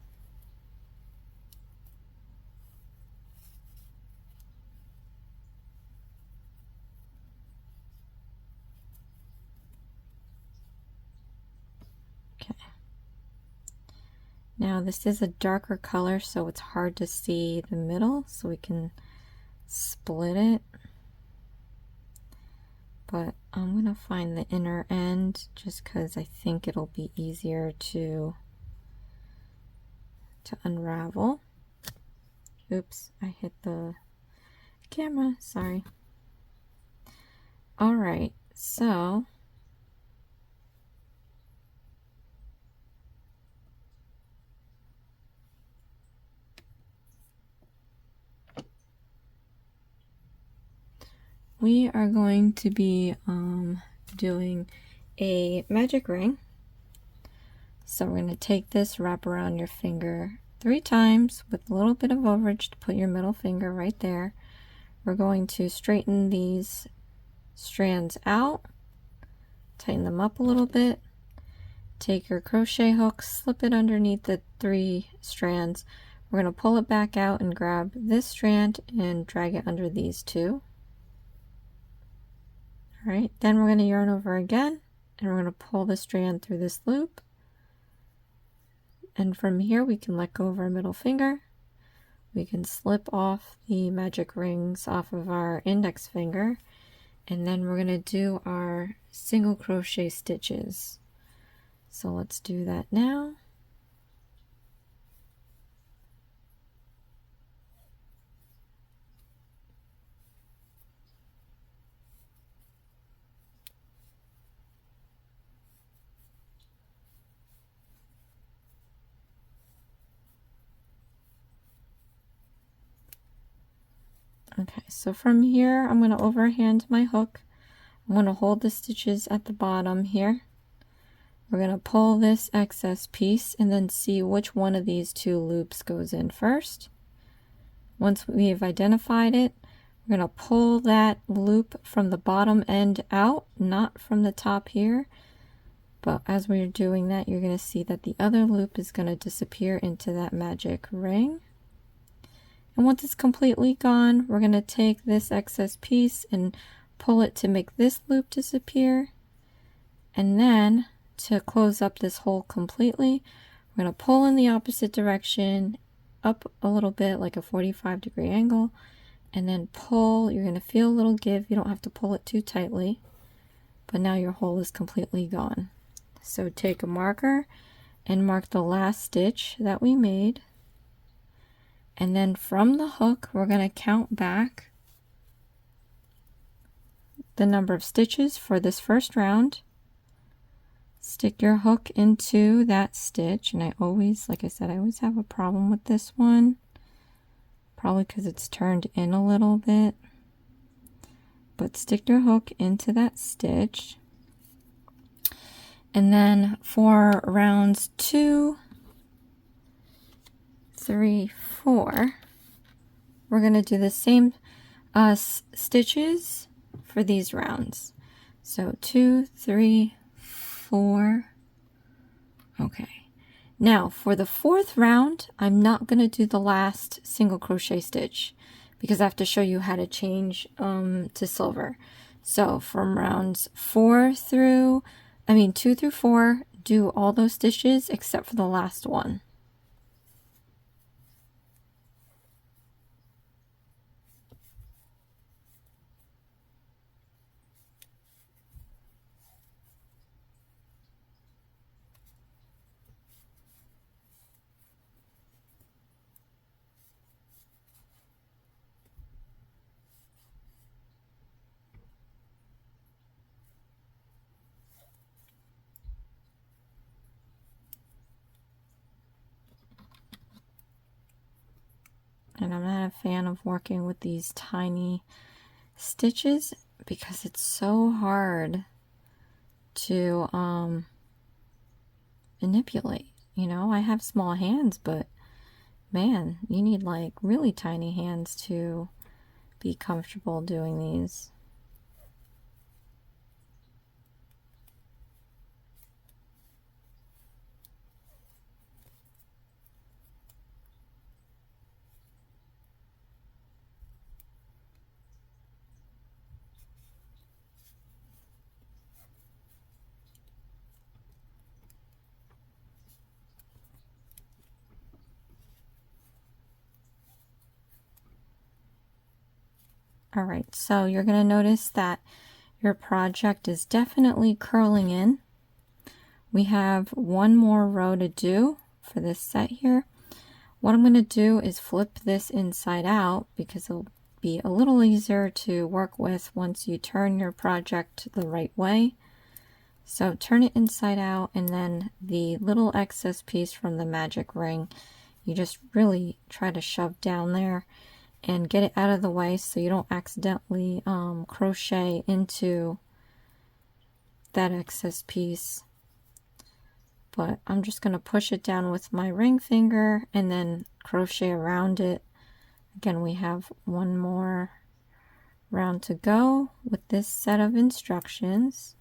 Okay. Now this is a darker color, so it's hard to see the middle, so we can split it, but I'm gonna find the inner end just because I think it'll be easier to unravel. Oops, I hit the camera, sorry. All right, so we are going to be doing a magic ring. So we're going to take this, wrap around your finger 3 times with a little bit of overage to put your middle finger right there. We're going to straighten these strands out, tighten them up a little bit, take your crochet hook, slip it underneath the 3 strands, We're going to pull it back out and grab this strand and drag it under these two. All right, then we're going to yarn over again, and we're going to pull the strand through this loop. And from here we can let go of our middle finger. We can slip off the magic rings off of our index finger, and then we're going to do our single crochet stitches. So let's do that now. Okay, so from here I'm going to overhand my hook. I'm going to hold the stitches at the bottom here. We're going to pull this excess piece and then see which one of these two loops goes in first. Once we've identified it, we're going to pull that loop from the bottom end out, not from the top here. But as we're doing that, you're going to see that the other loop is going to disappear into that magic ring. And once it's completely gone, we're going to take this excess piece and pull it to make this loop disappear. And then to close up this hole completely, we're going to pull in the opposite direction up a little bit, like a 45-degree angle, and then pull. You're going to feel a little give. You don't have to pull it too tightly, but now your hole is completely gone. So take a marker and mark the last stitch that we made. And then from the hook, we're going to count back the number of stitches for this first round. Stick your hook into that stitch, and I always, like I said, I always have a problem with this one, probably because it's turned in a little bit, but stick your hook into that stitch. And then for rounds 2, 3, 4, we're going to do the same stitches for these rounds. So 2, 3, 4. Okay. Now for the 4th round, I'm not going to do the last single crochet stitch because I have to show you how to change to silver. So from rounds 2 through 4, do all those stitches except for the last one. And I'm not a fan of working with these tiny stitches because it's so hard to manipulate. You know, I have small hands, but man, you need like really tiny hands to be comfortable doing these. All right, so you're going to notice that your project is definitely curling in. We have one more row to do for this set here. What I'm going to do is flip this inside out because it'll be a little easier to work with once you turn your project the right way. So turn it inside out, and then the little excess piece from the magic ring, you just really try to shove down there and get it out of the way so you don't accidentally crochet into that excess piece. But I'm just going to push it down with my ring finger and then crochet around it. Again, we have one more round to go with this set of instructions.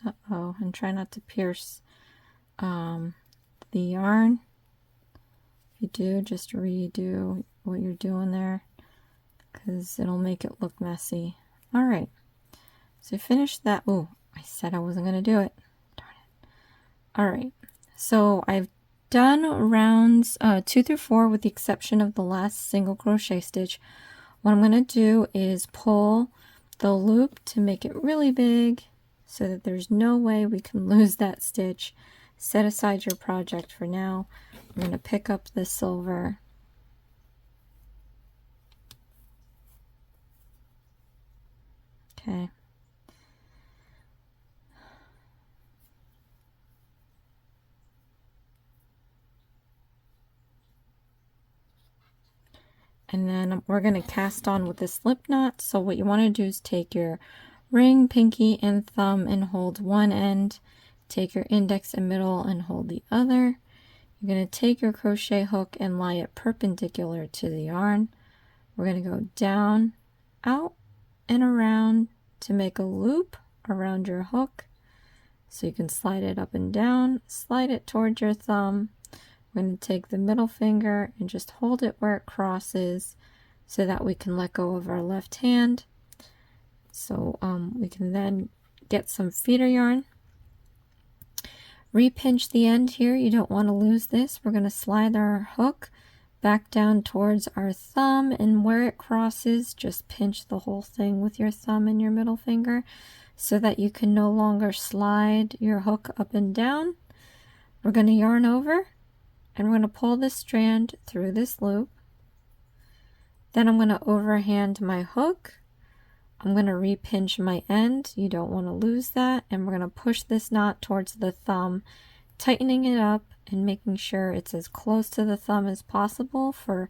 Uh-oh, and try not to pierce the yarn. If you do, just redo what you're doing there, because it'll make it look messy. All right, so finish that. Oh, I said I wasn't going to do it. Darn it. All right, so I've done rounds 2 through 4 with the exception of the last single crochet stitch. What I'm going to do is pull the loop to make it really big so that there's no way we can lose that stitch. Set aside your project for now. I'm going to pick up the silver. Okay. And then we're going to cast on with the slip knot. So what you want to do is take your ring, pinky, and thumb and hold one end. Take your index and middle and hold the other. You're going to take your crochet hook and lie it perpendicular to the yarn. We're going to go down, out, and around to make a loop around your hook. So you can slide it up and down, slide it towards your thumb. We're going to take the middle finger and just hold it where it crosses so that we can let go of our left hand. So we can then get some feeder yarn. Repinch the end here. You don't want to lose this. We're going to slide our hook back down towards our thumb, and where it crosses, just pinch the whole thing with your thumb and your middle finger so that you can no longer slide your hook up and down. We're going to yarn over, and we're going to pull this strand through this loop. Then I'm going to overhand my hook. I'm going to repinch my end. You don't want to lose that. And we're going to push this knot towards the thumb, tightening it up and making sure it's as close to the thumb as possible for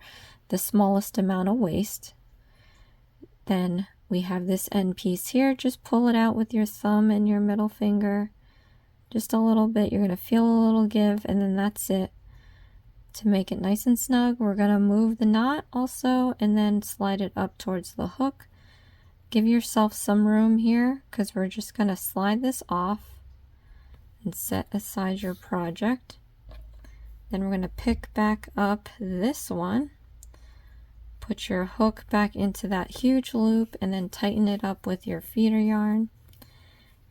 the smallest amount of waste. Then we have this end piece here. Just pull it out with your thumb and your middle finger. Just a little bit. You're going to feel a little give, and then that's it. To make it nice and snug, we're going to move the knot also and then slide it up towards the hook. Give yourself some room here because we're just going to slide this off and set aside your project. Then we're going to pick back up this one, put your hook back into that huge loop, and then tighten it up with your feeder yarn.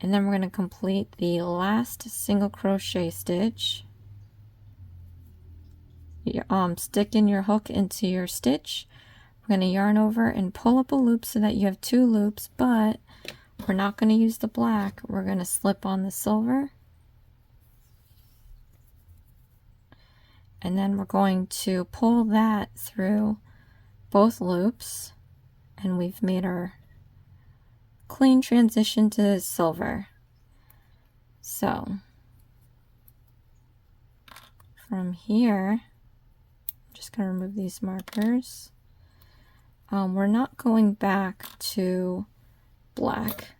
And then we're going to complete the last single crochet stitch. Stick in your hook into your stitch. We're going to yarn over and pull up a loop so that you have 2 loops, but we're not going to use the black. We're going to slip on the silver. And then we're going to pull that through both loops, and we've made our clean transition to silver. So from here, I'm just going to remove these markers. We're not going back to black.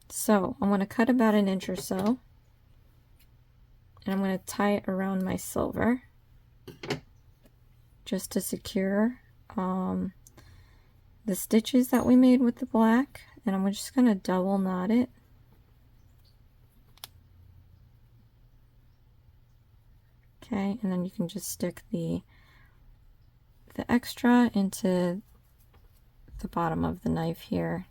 So I'm going to cut about 1 inch or so, and I'm going to tie it around my silver just to secure the stitches that we made with the black, and I'm just going to double knot it. Okay, and then you can just stick the extra into the bottom of the knife here.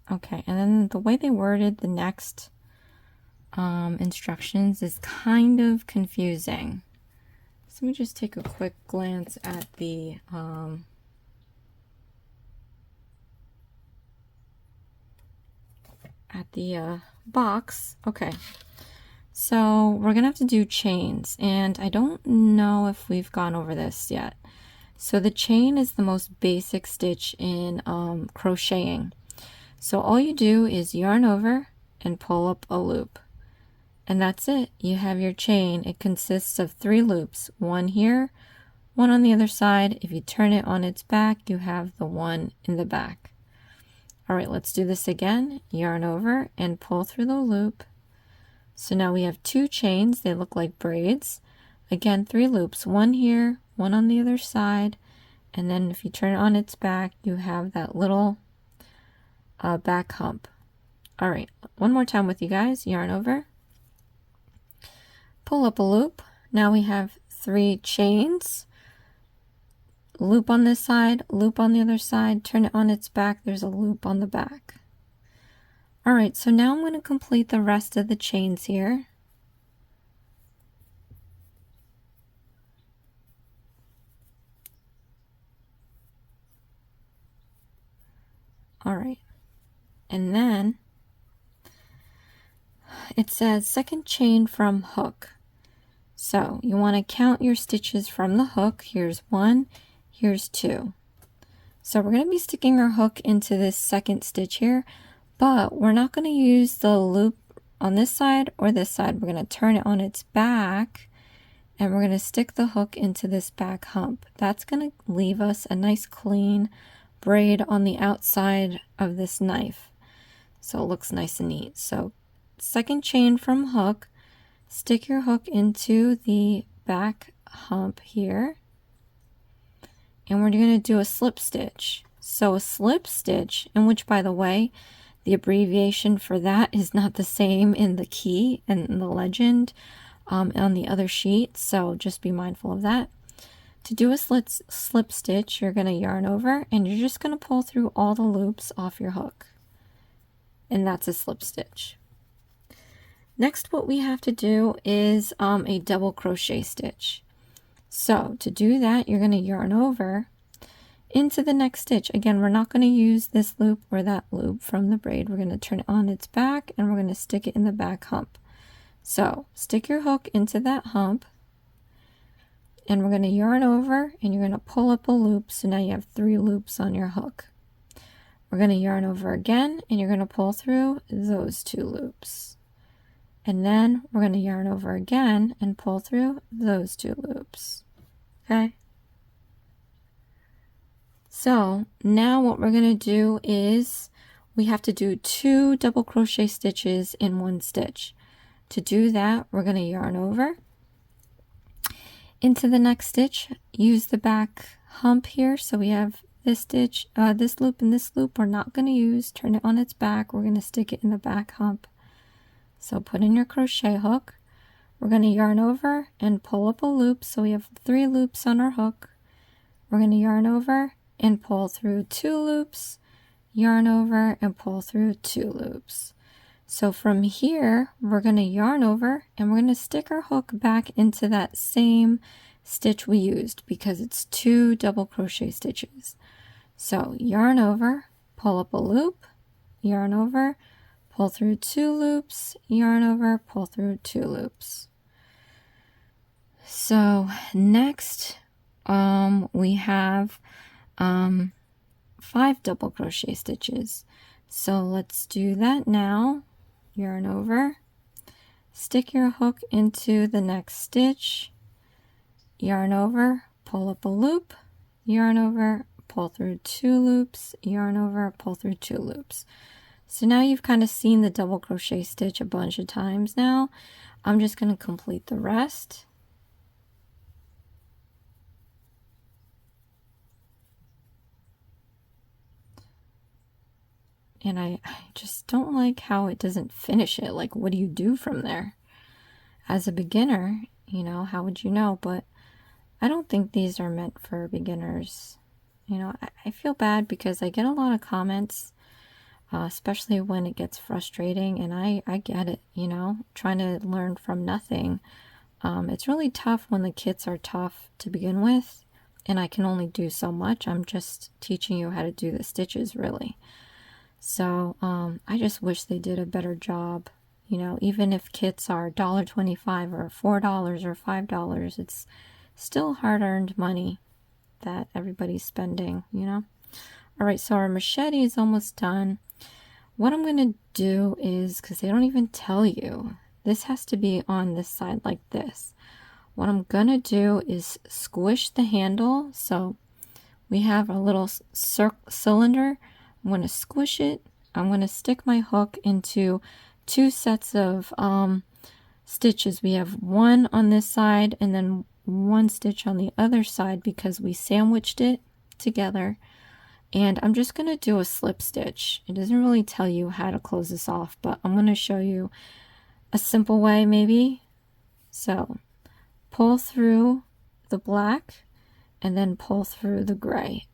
Okay, and then the way they worded the next instructions is kind of confusing. So let me just take a quick glance at the box. Okay, so we're gonna have to do chains, and I don't know if we've gone over this yet. So the chain is the most basic stitch in crocheting. So all you do is yarn over and pull up a loop, and that's it. You have your chain. It consists of 3 loops, one here, one on the other side. If you turn it on its back, you have the one in the back. All right, let's do this again. Yarn over and pull through the loop, So now we have 2 chains. They look like braids. Again, 3 loops, 1 here, 1 on the other side, and then if you turn it on its back, you have that little back hump. All right, one more time with you guys. Yarn over, pull up a loop. Now we have 3 chains. Loop on this side, loop on the other side, turn it on its back, there's a loop on the back. All right, so now I'm going to complete the rest of the chains here. All right, and then it says second chain from hook. So you want to count your stitches from the hook. Here's 1, here's 2. So we're going to be sticking our hook into this second stitch here, but we're not going to use the loop on this side or this side. We're going to turn it on its back, and we're going to stick the hook into this back hump. That's going to leave us a nice clean braid on the outside of this knife, so it looks nice and neat. So second chain from hook, stick your hook into the back hump here, and we're going to do a slip stitch. So a slip stitch, in which, by the way, the abbreviation for that is not the same in the key and the legend on the other sheet, so just be mindful of that. To do a slip stitch, you're going to yarn over, and you're just going to pull through all the loops off your hook, and that's a slip stitch. Next, what we have to do is a double crochet stitch. So to do that, you're going to yarn over into the next stitch. Again, we're not going to use this loop or that loop from the braid. We're going to turn it on its back, and we're going to stick it in the back hump. So stick your hook into that hump, and we're going to yarn over, and you're going to pull up a loop. So now you have 3 loops on your hook. We're going to yarn over again, and you're going to pull through those 2 loops. And then we're going to yarn over again and pull through those 2 loops. Okay? So now what we're going to do is we have to do 2 double crochet stitches in 1 stitch. To do that, we're going to yarn over into the next stitch, use the back hump here. So we have this stitch, this loop and this loop we're not going to use. Turn it on its back. We're going to stick it in the back hump. So put in your crochet hook. We're going to yarn over and pull up a loop. So we have 3 loops on our hook. We're going to yarn over and pull through 2 loops, yarn over and pull through 2 loops. So from here, we're going to yarn over, and we're going to stick our hook back into that same stitch we used, because it's 2 double crochet stitches. So yarn over, pull up a loop, yarn over, pull through 2 loops, yarn over, pull through 2 loops. So next we have 5 double crochet stitches. So let's do that now. Yarn over, stick your hook into the next stitch, yarn over, pull up a loop, yarn over, pull through 2 loops, yarn over, pull through 2 loops. So now you've kind of seen the double crochet stitch a bunch of times now. I'm just going to complete the rest. And I just don't like how it doesn't finish it. Like, what do you do from there? As a beginner, you know, how would you know? But I don't think these are meant for beginners. You know, I feel bad because I get a lot of comments, especially when it gets frustrating. And I get it, you know, trying to learn from nothing. It's really tough when the kits are tough to begin with. And I can only do so much. I'm just teaching you how to do the stitches, really. So I just wish they did a better job. You know, even if kits are $1.25 or $4 or $5, it's still hard-earned money that everybody's spending, you know. All right, so our machete is almost done. What I'm going to do is, because they don't even tell you, this has to be on this side like this. What I'm going to do is squish the handle. So we have a little cylinder. I'm going to squish it. I'm going to stick my hook into 2 sets of stitches. We have one on this side and then one stitch on the other side because we sandwiched it together. And I'm just going to do a slip stitch. It doesn't really tell you how to close this off, but I'm going to show you a simple way maybe. So pull through the black and then pull through the gray.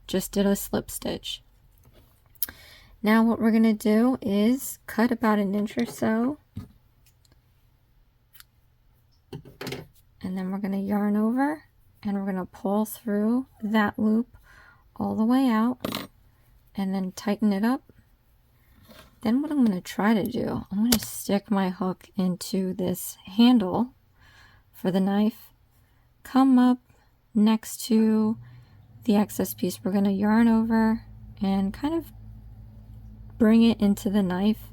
Just did a slip stitch. Now what we're going to do is cut about 1 inch or so. And then we're going to yarn over and we're going to pull through that loop all the way out and then tighten it up. Then what I'm going to try to do, I'm going to stick my hook into this handle for the knife, come up next to the excess piece. We're going to yarn over and kind of bring it into the knife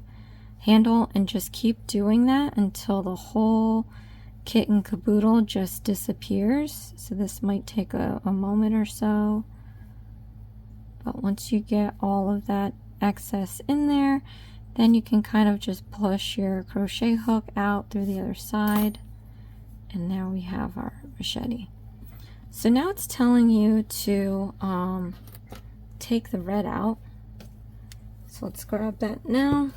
handle and just keep doing that until the whole kit and caboodle just disappears. So this might take a moment or so. But once you get all of that excess in there, then you can kind of just push your crochet hook out through the other side. And there we have our machete. So now it's telling you to take the red out. So let's grab that now.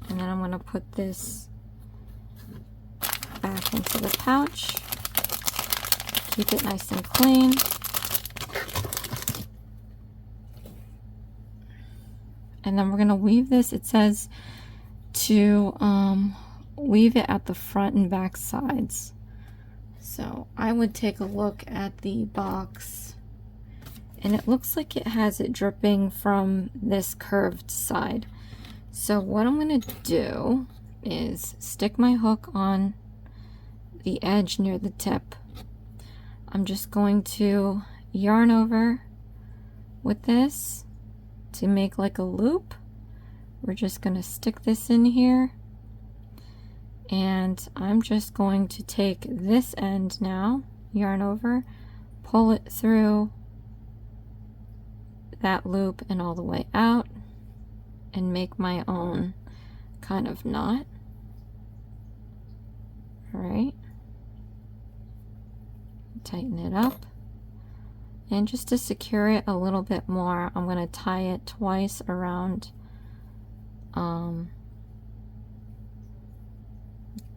And then I'm going to put this back into the pouch. Keep it nice and clean. And then we're going to weave this. It says to weave it at the front and back sides. So I would take a look at the box. And it looks like it has it dripping from this curved side. So what I'm going to do is stick my hook on the edge near the tip. I'm just going to yarn over with this to make like a loop. We're just going to stick this in here. And I'm just going to take this end now, yarn over, pull it through that loop and all the way out, and make my own kind of knot. All right. Tighten it up. And just to secure it a little bit more, I'm going to tie it twice around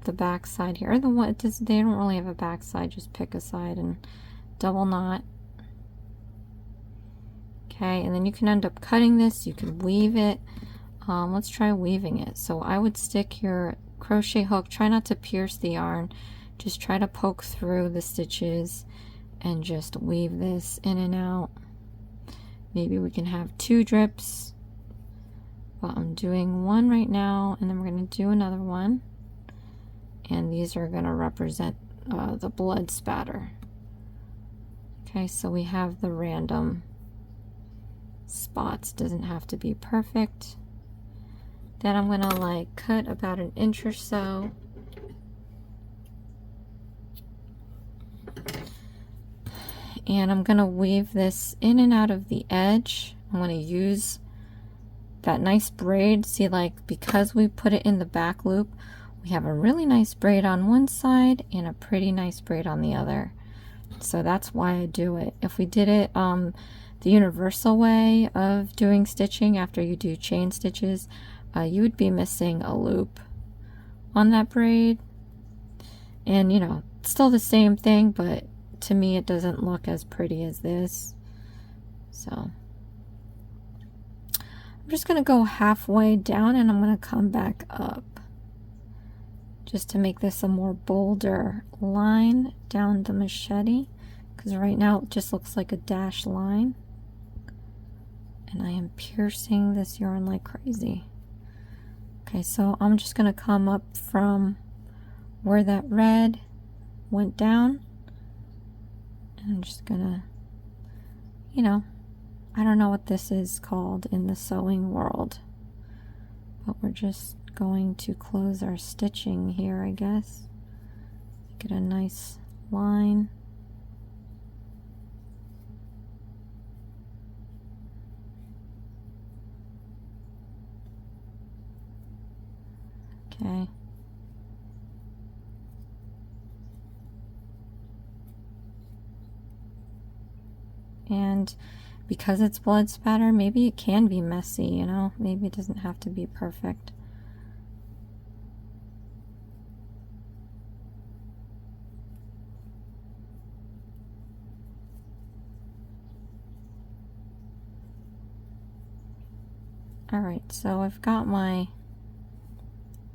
the back side here. The one they don't really have a back side, just pick a side and double knot. Okay, and then you can end up cutting this, you can weave it. Let's try weaving it. So I would stick your crochet hook, try not to pierce the yarn, just try to poke through the stitches and just weave this in and out. Maybe we can have 2 drips, but I'm doing one right now, and then we're going to do another one, and these are going to represent the blood spatter. Okay, so we have the random spots, doesn't have to be perfect. Then I'm gonna like cut about 1 inch or so. And I'm gonna weave this in and out of the edge. I'm gonna use that nice braid. See, like, because we put it in the back loop, we have a really nice braid on one side and a pretty nice braid on the other. So that's why I do it. If we did it the universal way of doing stitching after you do chain stitches, you would be missing a loop on that braid. And you know, it's still the same thing, but to me it doesn't look as pretty as this. So I'm just going to go halfway down and I'm going to come back up just to make this a more bolder line down the machete, because right now it just looks like a dashed line. And I am piercing this yarn like crazy. Okay, so I'm just going to come up from where that red went down. And I'm just going to, you know, I don't know what this is called in the sewing world, but we're just going to close our stitching here, I guess. Get a nice line. Okay. And because it's blood spatter, maybe it can be messy, you know? Maybe it doesn't have to be perfect. Alright, so I've got my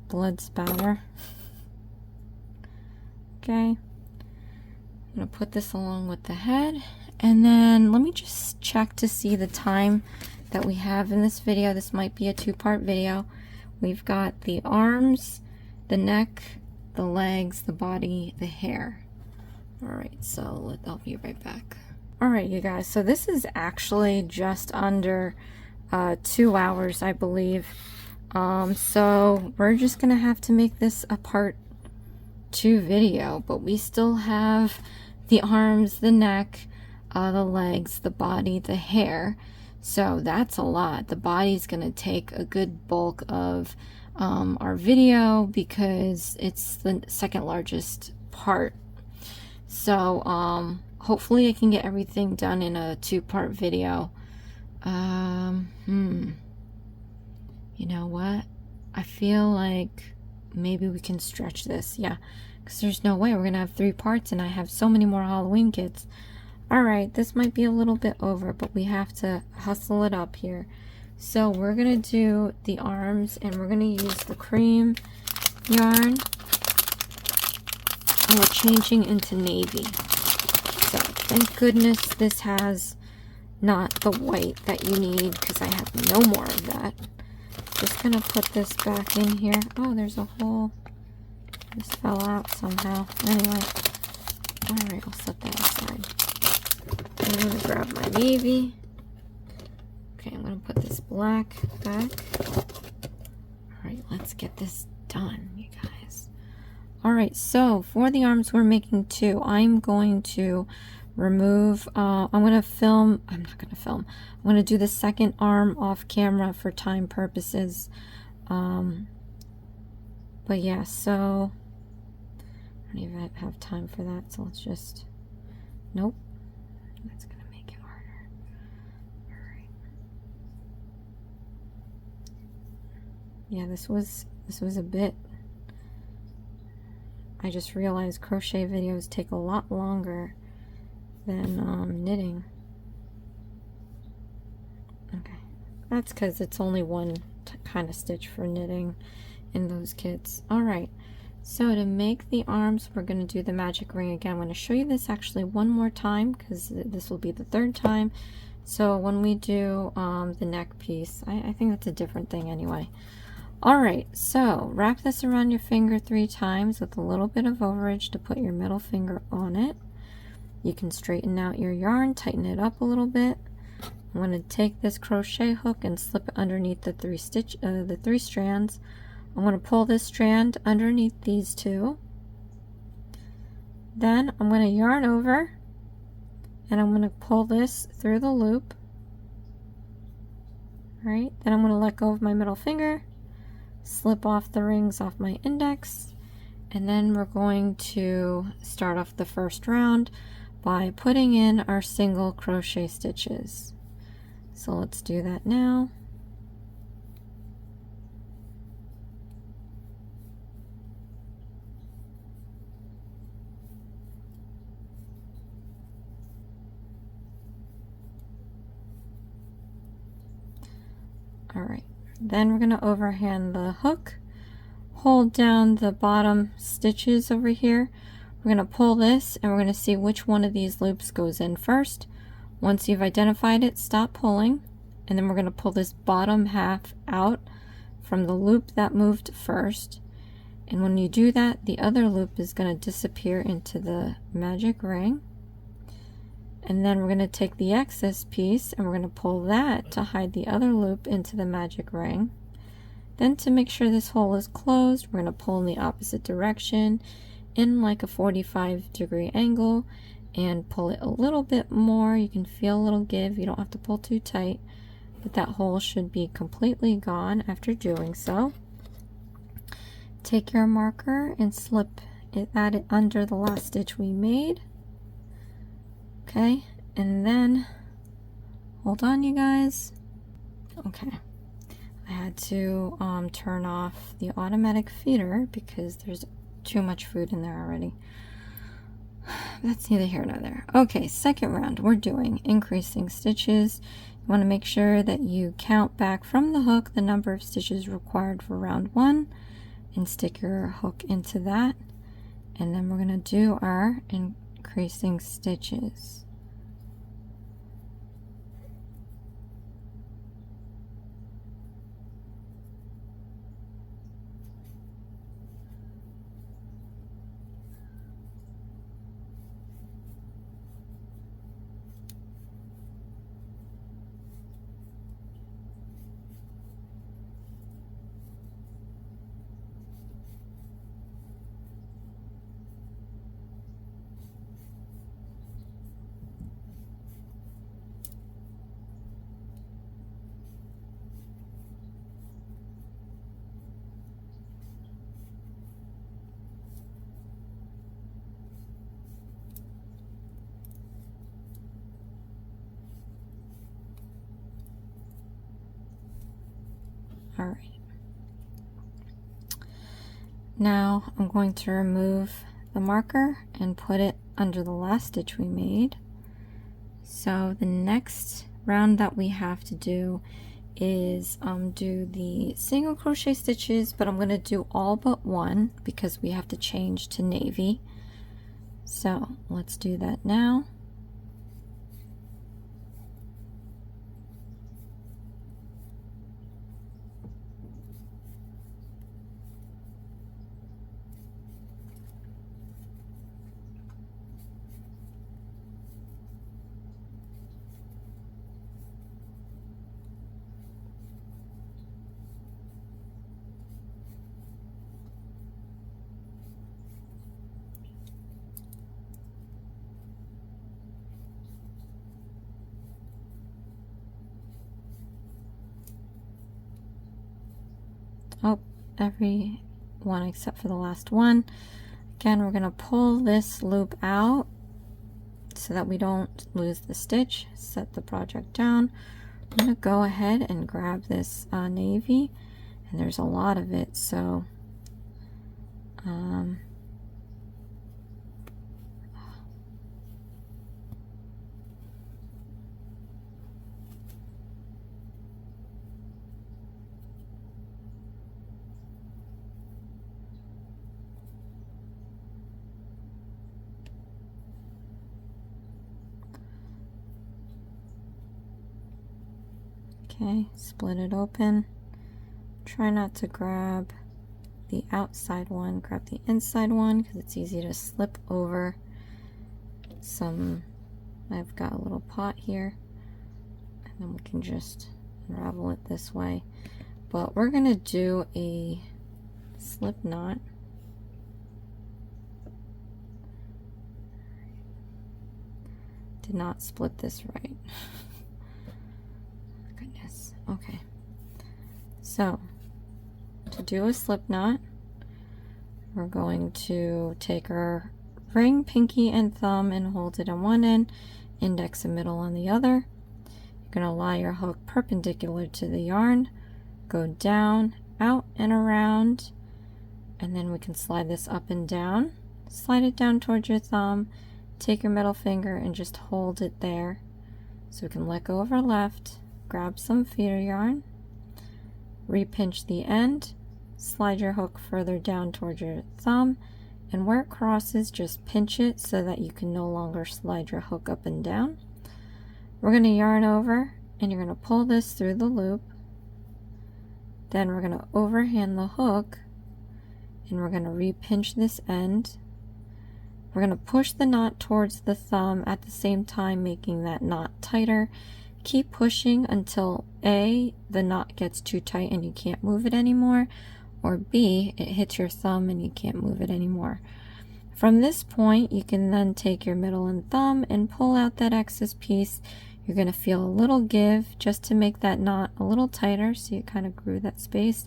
blood spatter. Okay. I'm going to put this along with the head. And then let me just check to see the time that we have in this video. This might be a two-part video. We've got the arms, the neck, the legs, the body, the hair. Alright, so I'll be right back. Alright, you guys, so this is actually just under 2 hours, I believe. So we're just gonna have to make this a part 2 video, but we still have the arms, the neck, the legs, the body, the hair. So that's a lot. The body's gonna take a good bulk of our video because it's the second largest part. So hopefully I can get everything done in a 2-part video. You know what? I feel like maybe we can stretch this. Yeah, because there's no way we're gonna have 3 parts and I have so many more Halloween kits. Alright, this might be a little bit over, but we have to hustle it up here. So we're gonna do the arms and we're gonna use the cream yarn. And we're changing into navy. So thank goodness this has not the white that you need because I have no more of that. Just gonna put this back in here. Oh, there's a hole. This fell out somehow. Anyway. Alright, I'll set that aside. I'm gonna grab my navy. Okay, I'm gonna put this black back. Alright, let's get this done, you guys. Alright, so for the arms we're making 2. I'm going to remove, I'm not gonna film. I'm gonna do the second arm off camera for time purposes. But yeah, so I don't even have time for that, so let's just, nope, that's gonna make it harder. Alright. Yeah, this was a bit, I just realized crochet videos take a lot longer than knitting. Okay, that's because it's only one kind of stitch for knitting in those kits. Alright, so to make the arms, we're going to do the magic ring again. I'm going to show you this actually one more time because this will be the 3rd time. So when we do the neck piece, I think that's a different thing anyway. Alright, so wrap this around your finger 3 times with a little bit of overage to put your middle finger on it. You can straighten out your yarn, tighten it up a little bit. I'm going to take this crochet hook and slip it underneath the 3 strands. I'm going to pull this strand underneath these 2. Then I'm going to yarn over and I'm going to pull this through the loop. Alright, then I'm going to let go of my middle finger, slip off the rings off my index, and then we're going to start off the first round by putting in our single crochet stitches. So let's do that now. Alright, then we're going to overhand the hook, hold down the bottom stitches over here. We're going to pull this and we're going to see which one of these loops goes in first. Once you've identified it, stop pulling, and then we're going to pull this bottom half out from the loop that moved first. And when you do that, the other loop is going to disappear into the magic ring. And then we're going to take the excess piece and we're going to pull that to hide the other loop into the magic ring. Then to make sure this hole is closed, we're going to pull in the opposite direction in like a 45-degree angle and pull it a little bit more. You can feel a little give. You don't have to pull too tight, but that hole should be completely gone after doing so. take your marker and slip it, add it under the last stitch we made. Okay, and then hold on, you guys. Okay, I had to turn off the automatic feeder because there's too much food in there already. That's neither here nor there. Okay, second round, we're doing increasing stitches. You want to make sure that you count back from the hook the number of stitches required for round 1 and stick your hook into that. And then we're going to do our increasing stitches. All right. Now I'm going to remove the marker and put it under the last stitch we made. So the next round that we have to do is do the single crochet stitches, but I'm going to do all but one because we have to change to navy. So let's do that now. Oh, every one except for the last one. Again, we're going to pull this loop out so that we don't lose the stitch. Set the project down. I'm going to go ahead and grab this navy, and there's a lot of it, so okay, split it open. Try not to grab the outside one, grab the inside one because it's easy to slip over some. I've got a little pot here, and then we can just unravel it this way. But we're gonna do a slip knot. Did not split this right. Goodness. Okay. So to do a slip knot, we're going to take our ring, pinky, and thumb and hold it on one end, index and middle on the other. You're going to lie your hook perpendicular to the yarn, go down, out, and around, and then we can slide this up and down. Slide it down towards your thumb, take your middle finger and just hold it there. So we can let go of our left, grab some feeder yarn, repinch the end, slide your hook further down towards your thumb, and where it crosses, just pinch it so that you can no longer slide your hook up and down. We're going to yarn over, and you're going to pull this through the loop. Then we're going to overhand the hook, and we're going to repinch this end. We're going to push the knot towards the thumb at the same time, making that knot tighter. Keep pushing until A, the knot gets too tight and you can't move it anymore, or B, it hits your thumb and you can't move it anymore. From this point, you can then take your middle and thumb and pull out that excess piece. You're going to feel a little give just to make that knot a little tighter, so you kind of grew that space.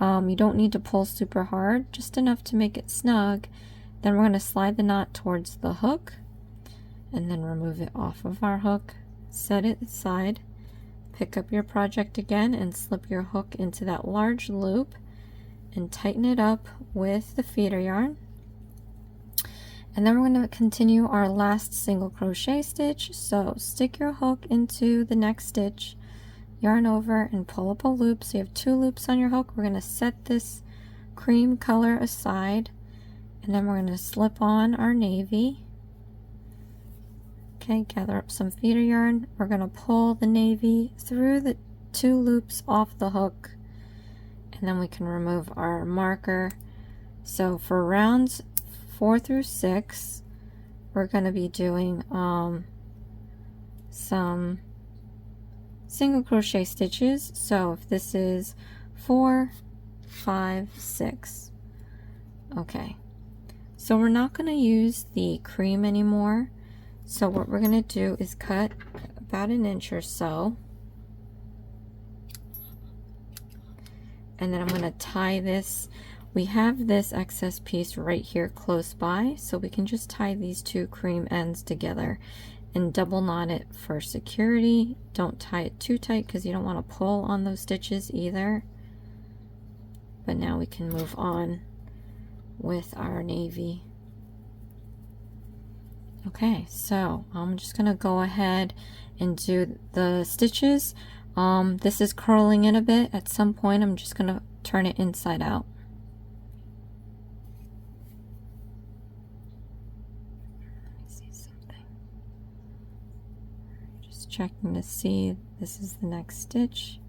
You don't need to pull super hard, just enough to make it snug. Then we're going to slide the knot towards the hook and then remove it off of our hook, set it aside, pick up your project again and slip your hook into that large loop and tighten it up with the feeder yarn. And then we're going to continue our last single crochet stitch. So stick your hook into the next stitch, yarn over and pull up a loop. So you have 2 loops on your hook. We're going to set this cream color aside, and then we're going to slip on our navy. Okay, gather up some feeder yarn. We're going to pull the navy through the 2 loops off the hook, and then we can remove our marker. So for rounds 4 through 6, we're going to be doing some single crochet stitches. So if this is 4, 5, 6. Okay, so we're not going to use the cream anymore. So what we're going to do is cut about 1 inch or so, and then I'm going to tie this. We have this excess piece right here close by, so we can just tie these 2 cream ends together and double knot it for security. Don't tie it too tight because you don't want to pull on those stitches either. But now we can move on with our navy. Okay, so I'm just going to go ahead and do the stitches. This is curling in a bit. At some point I'm just going to turn it inside out. Checking to see this is the next stitch.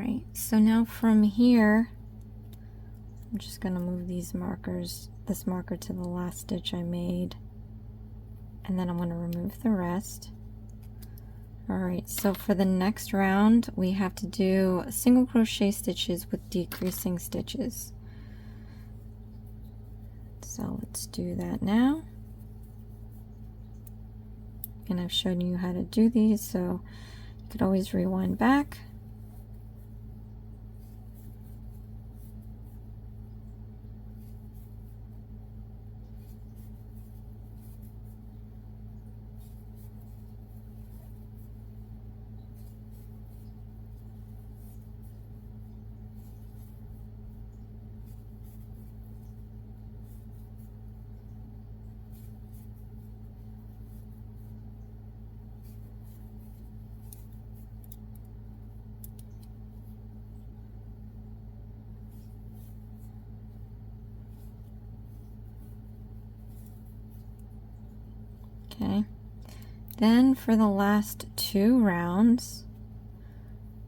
Alright, so now from here, I'm just going to move these markers, this marker to the last stitch I made, and then I'm going to remove the rest. Alright, so for the next round, we have to do single crochet stitches with decreasing stitches. So let's do that now. And I've shown you how to do these, so you could always rewind back. Okay, then for the last 2 rounds,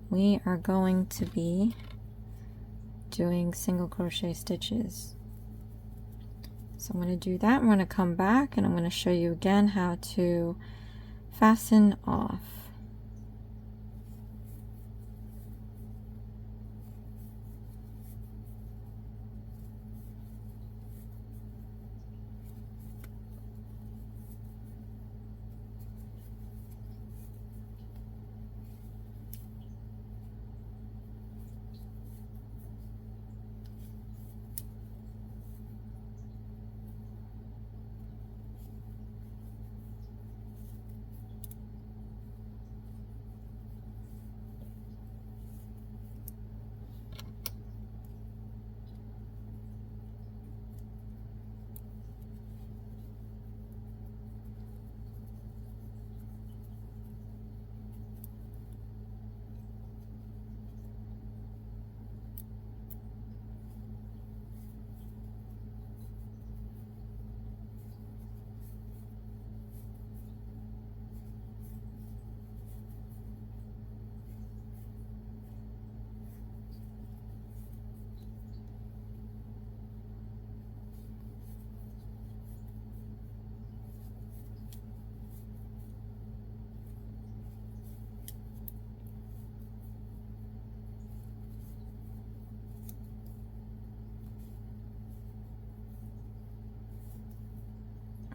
we are going to be doing single crochet stitches. So I'm going to do that. I'm going to come back and I'm going to show you again how to fasten off.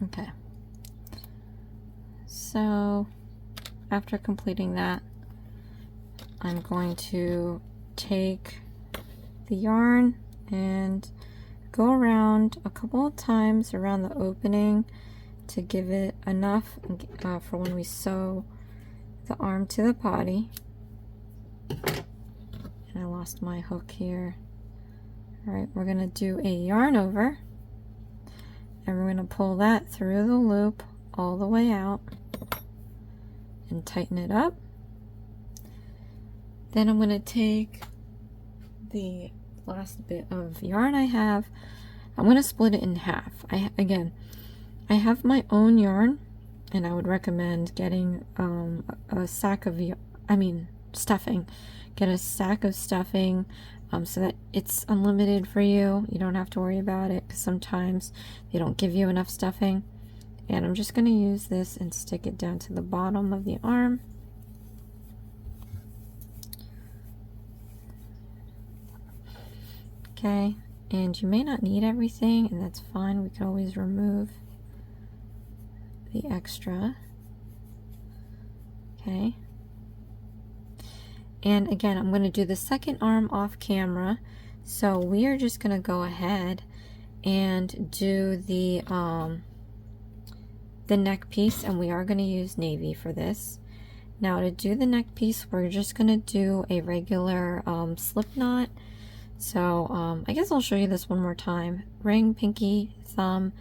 Okay, so after completing that, I'm going to take the yarn and go around a couple of times around the opening to give it enough for when we sew the arm to the body. And I lost my hook here. Alright, we're going to do a yarn over. And we're going to pull that through the loop all the way out and tighten it up. Then I'm going to take the last bit of yarn I have. I'm going to split it in half. Again, I have my own yarn, and I would recommend getting a sack of stuffing. Get a sack of stuffing so that it's unlimited for you. You don't have to worry about it, because sometimes they don't give you enough stuffing. And I'm just going to use this and stick it down to the bottom of the arm. Okay, and you may not need everything, and that's fine. We can always remove the extra. Okay. And again, I'm going to do the second arm off camera. So we are just going to go ahead and do the neck piece, and we are going to use navy for this. Now to do the neck piece, we're just going to do a regular slip knot. So I guess I'll show you this one more time. Ring, pinky, thumb,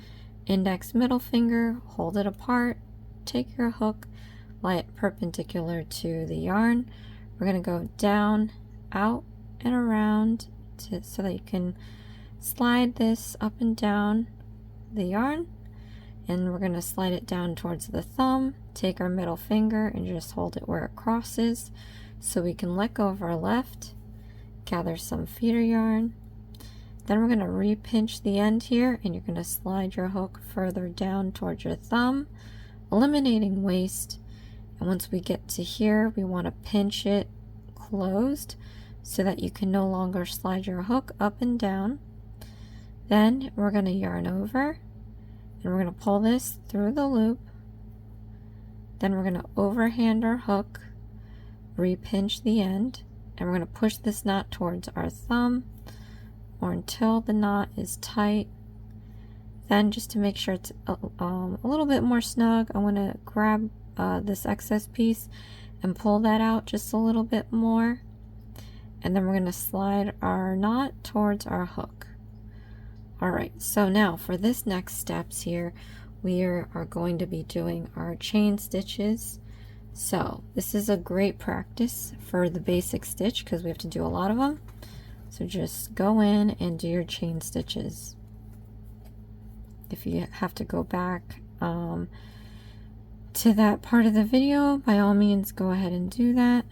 index, middle finger, hold it apart, take your hook, lie it perpendicular to the yarn. We're going to go down, out, and around so that you can slide this up and down the yarn. And we're going to slide it down towards the thumb, take our middle finger and just hold it where it crosses so we can let go of our left gather some feeder yarn. Then we're going to repinch the end here, and you're going to slide your hook further down towards your thumb, eliminating waste. And once we get to here, we want to pinch it closed so that you can no longer slide your hook up and down. Then we're going to yarn over, and we're going to pull this through the loop. Then we're going to overhand our hook, repinch the end, and we're going to push this knot towards our thumb or until the knot is tight. Then, just to make sure it's a little bit more snug, I'm going to grab this excess piece and pull that out just a little bit more, and then we're going to slide our knot towards our hook. Alright, so now for this next steps here, we are going to be doing our chain stitches. So this is a great practice for the basic stitch because we have to do a lot of them. So just go in and do your chain stitches. If you have to go back to that part of the video, by all means go ahead and do that.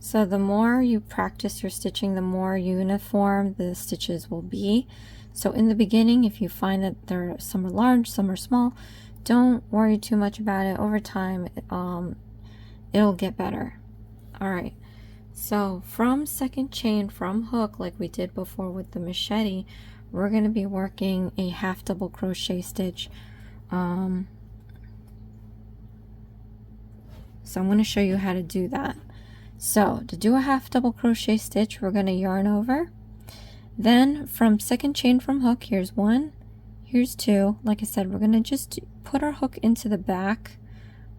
So the more you practice your stitching, the more uniform the stitches will be. So in the beginning, if you find that some are large, some are small, don't worry too much about it. Over time, it'll get better. Alright, so from second chain from hook, like we did before with the machete, we're going to be working a half double crochet stitch. So I'm going to show you how to do that. So to do a half double crochet stitch, we're going to yarn over. Then from second chain from hook, here's one, here's two. Like I said, we're going to just put our hook into the back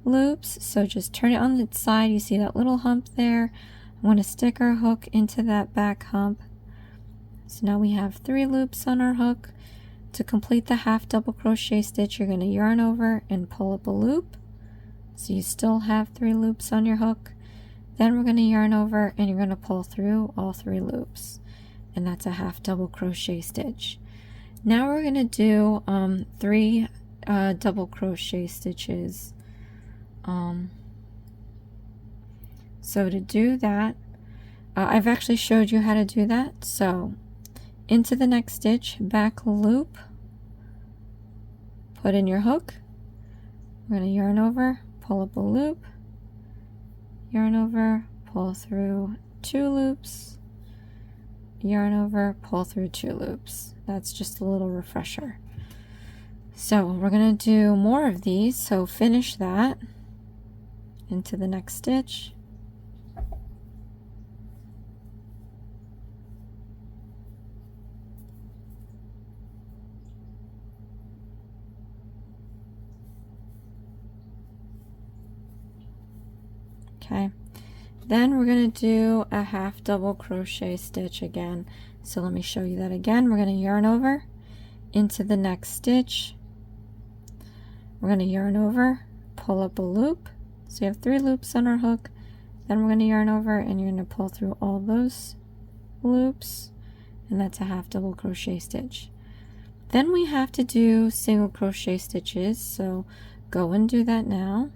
loops. So just turn it on its side. You see that little hump there? I'm going to stick our hook into that back hump. So now we have 3 loops on our hook. To complete the half double crochet stitch, you're going to yarn over and pull up a loop. So you still have 3 loops on your hook. Then we're going to yarn over and you're going to pull through all 3 loops, and that's a half double crochet stitch. Now we're going to do 3 double crochet stitches. So to do that, I've actually showed you how to do that. So into the next stitch, back loop, put in your hook, we're going to yarn over, pull up a loop, yarn over, pull through 2 loops, yarn over, pull through 2 loops. That's just a little refresher. So we're going to do more of these, so finish that into the next stitch. Okay, then we're going to do a half double crochet stitch again. So let me show you that again. We're going to yarn over into the next stitch. We're going to yarn over, pull up a loop. So you have 3 loops on our hook. Then we're going to yarn over and you're going to pull through all those loops, and that's a half double crochet stitch. Then we have to do single crochet stitches, so go and do that now.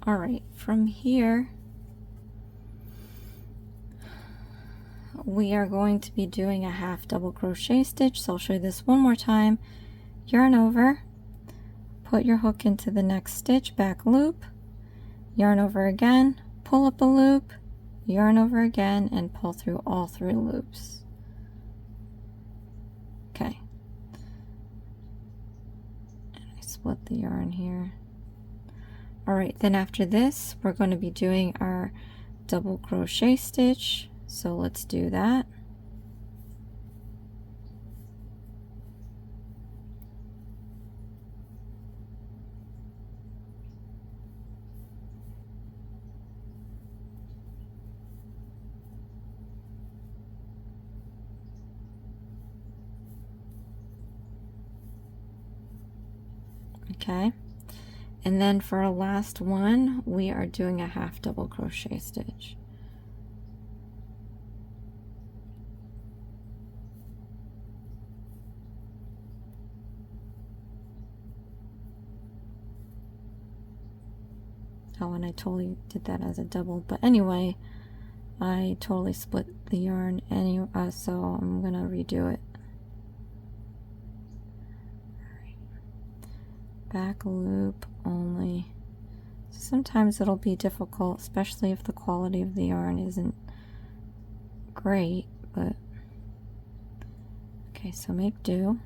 All right, from here we are going to be doing a half double crochet stitch. So I'll show you this one more time. Yarn over, put your hook into the next stitch, back loop, yarn over again, pull up a loop, yarn over again, and pull through all 3 loops. Okay. And I split the yarn here. All right, then after this, we're going to be doing our double crochet stitch. So let's do that. Okay, and then for our last one, we are doing a half double crochet stitch. Oh, and I totally did that as a double, but anyway, I totally split the yarn anyway, so I'm gonna redo it. Back loop only. Sometimes it'll be difficult, especially if the quality of the yarn isn't great, but okay, so make do.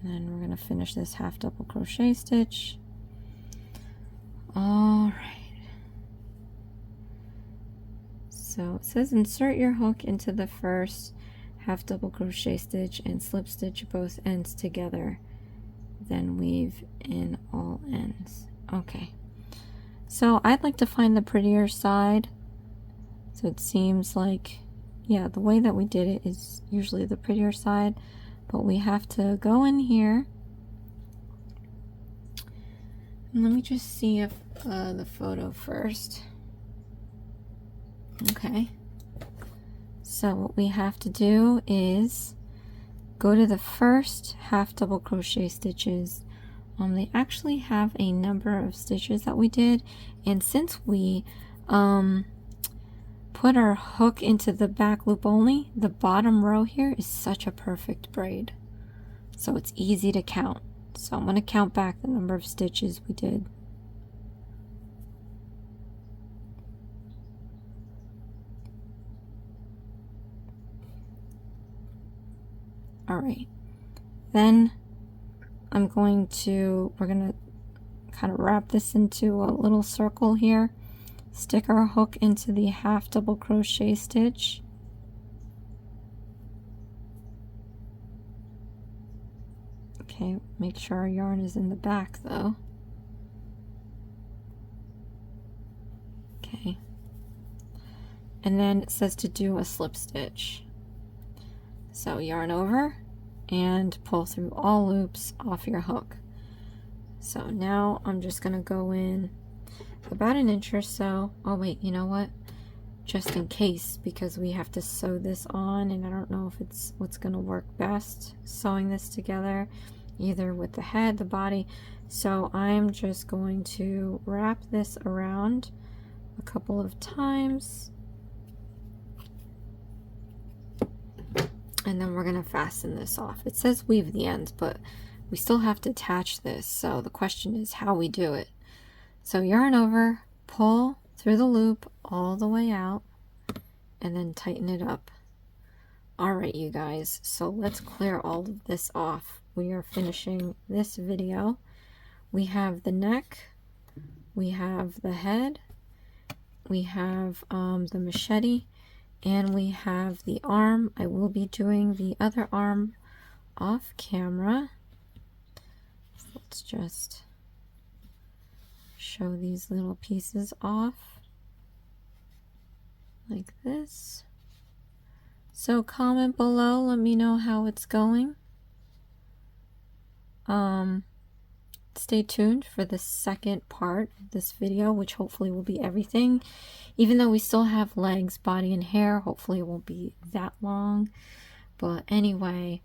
And then we're going to finish this half double crochet stitch. All right. So it says insert your hook into the first half double crochet stitch and slip stitch both ends together. Then weave in all ends. Okay, so I'd like to find the prettier side. So it seems like, yeah, the way that we did it is usually the prettier side, but we have to go in here. And let me just see if the photo first. Okay, so what we have to do is go to the first half double crochet stitches. They actually have a number of stitches that we did, and since we put our hook into the back loop only, the bottom row here is such a perfect braid, so it's easy to count. So I'm going to count back the number of stitches we did. All right, then we're going to kind of wrap this into a little circle here, stick our hook into the half double crochet stitch, okay, make sure our yarn is in the back though, okay, and then it says to do a slip stitch. So yarn over and pull through all loops off your hook. So now I'm just going to go in about an inch or so. Oh wait, you know what? Just in case, because we have to sew this on, and I don't know if it's what's going to work best sewing this together, either with the head, the body. So I'm just going to wrap this around a couple of times. And then we're going to fasten this off. It says weave the ends, but we still have to attach this. So the question is how we do it. So yarn over, pull through the loop all the way out, and then tighten it up. All right, you guys. So let's clear all of this off. We are finishing this video. We have the neck. We have the head. We have the machete. And we have the arm. I will be doing the other arm off camera. So let's just show these little pieces off like this. So comment below, let me know how it's going. Stay tuned for the second part of this video, which hopefully will be everything. Even though we still have legs, body, and hair, hopefully it won't be that long. But anyway,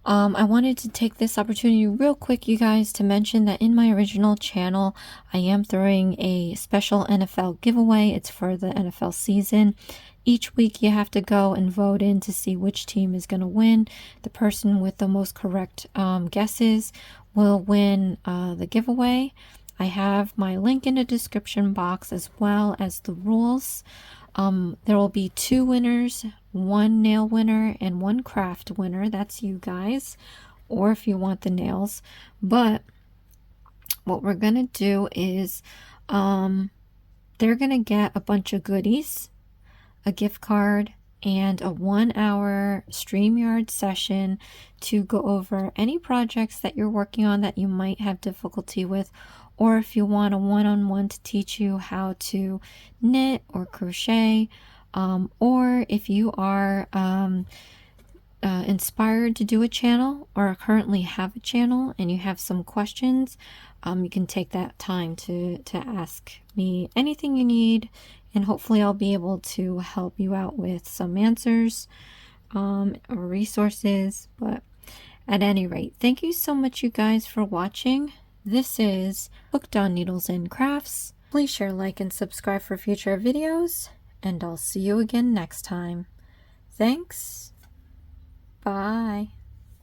I wanted to take this opportunity real quick, you guys, to mention that in my original channel, I am throwing a special NFL giveaway. It's for the NFL season. Each week you have to go and vote in to see which team is going to win. The person with the most correct guesses will win the giveaway. I have my link in the description box as well as the rules. There will be 2 winners, 1 nail winner and 1 craft winner. That's you guys, or if you want the nails. But what we're gonna do is they're gonna get a bunch of goodies, a gift card, and a 1-hour StreamYard session to go over any projects that you're working on that you might have difficulty with, or if you want a one-on-one to teach you how to knit or crochet, or if you are inspired to do a channel or currently have a channel and you have some questions, you can take that time to ask me anything you need, and hopefully I'll be able to help you out with some answers or resources. But at any rate, thank you so much, you guys, for watching. This is Hooked on Needles and Crafts. Please share, like, and subscribe for future videos, and I'll see you again next time. Thanks. Bye.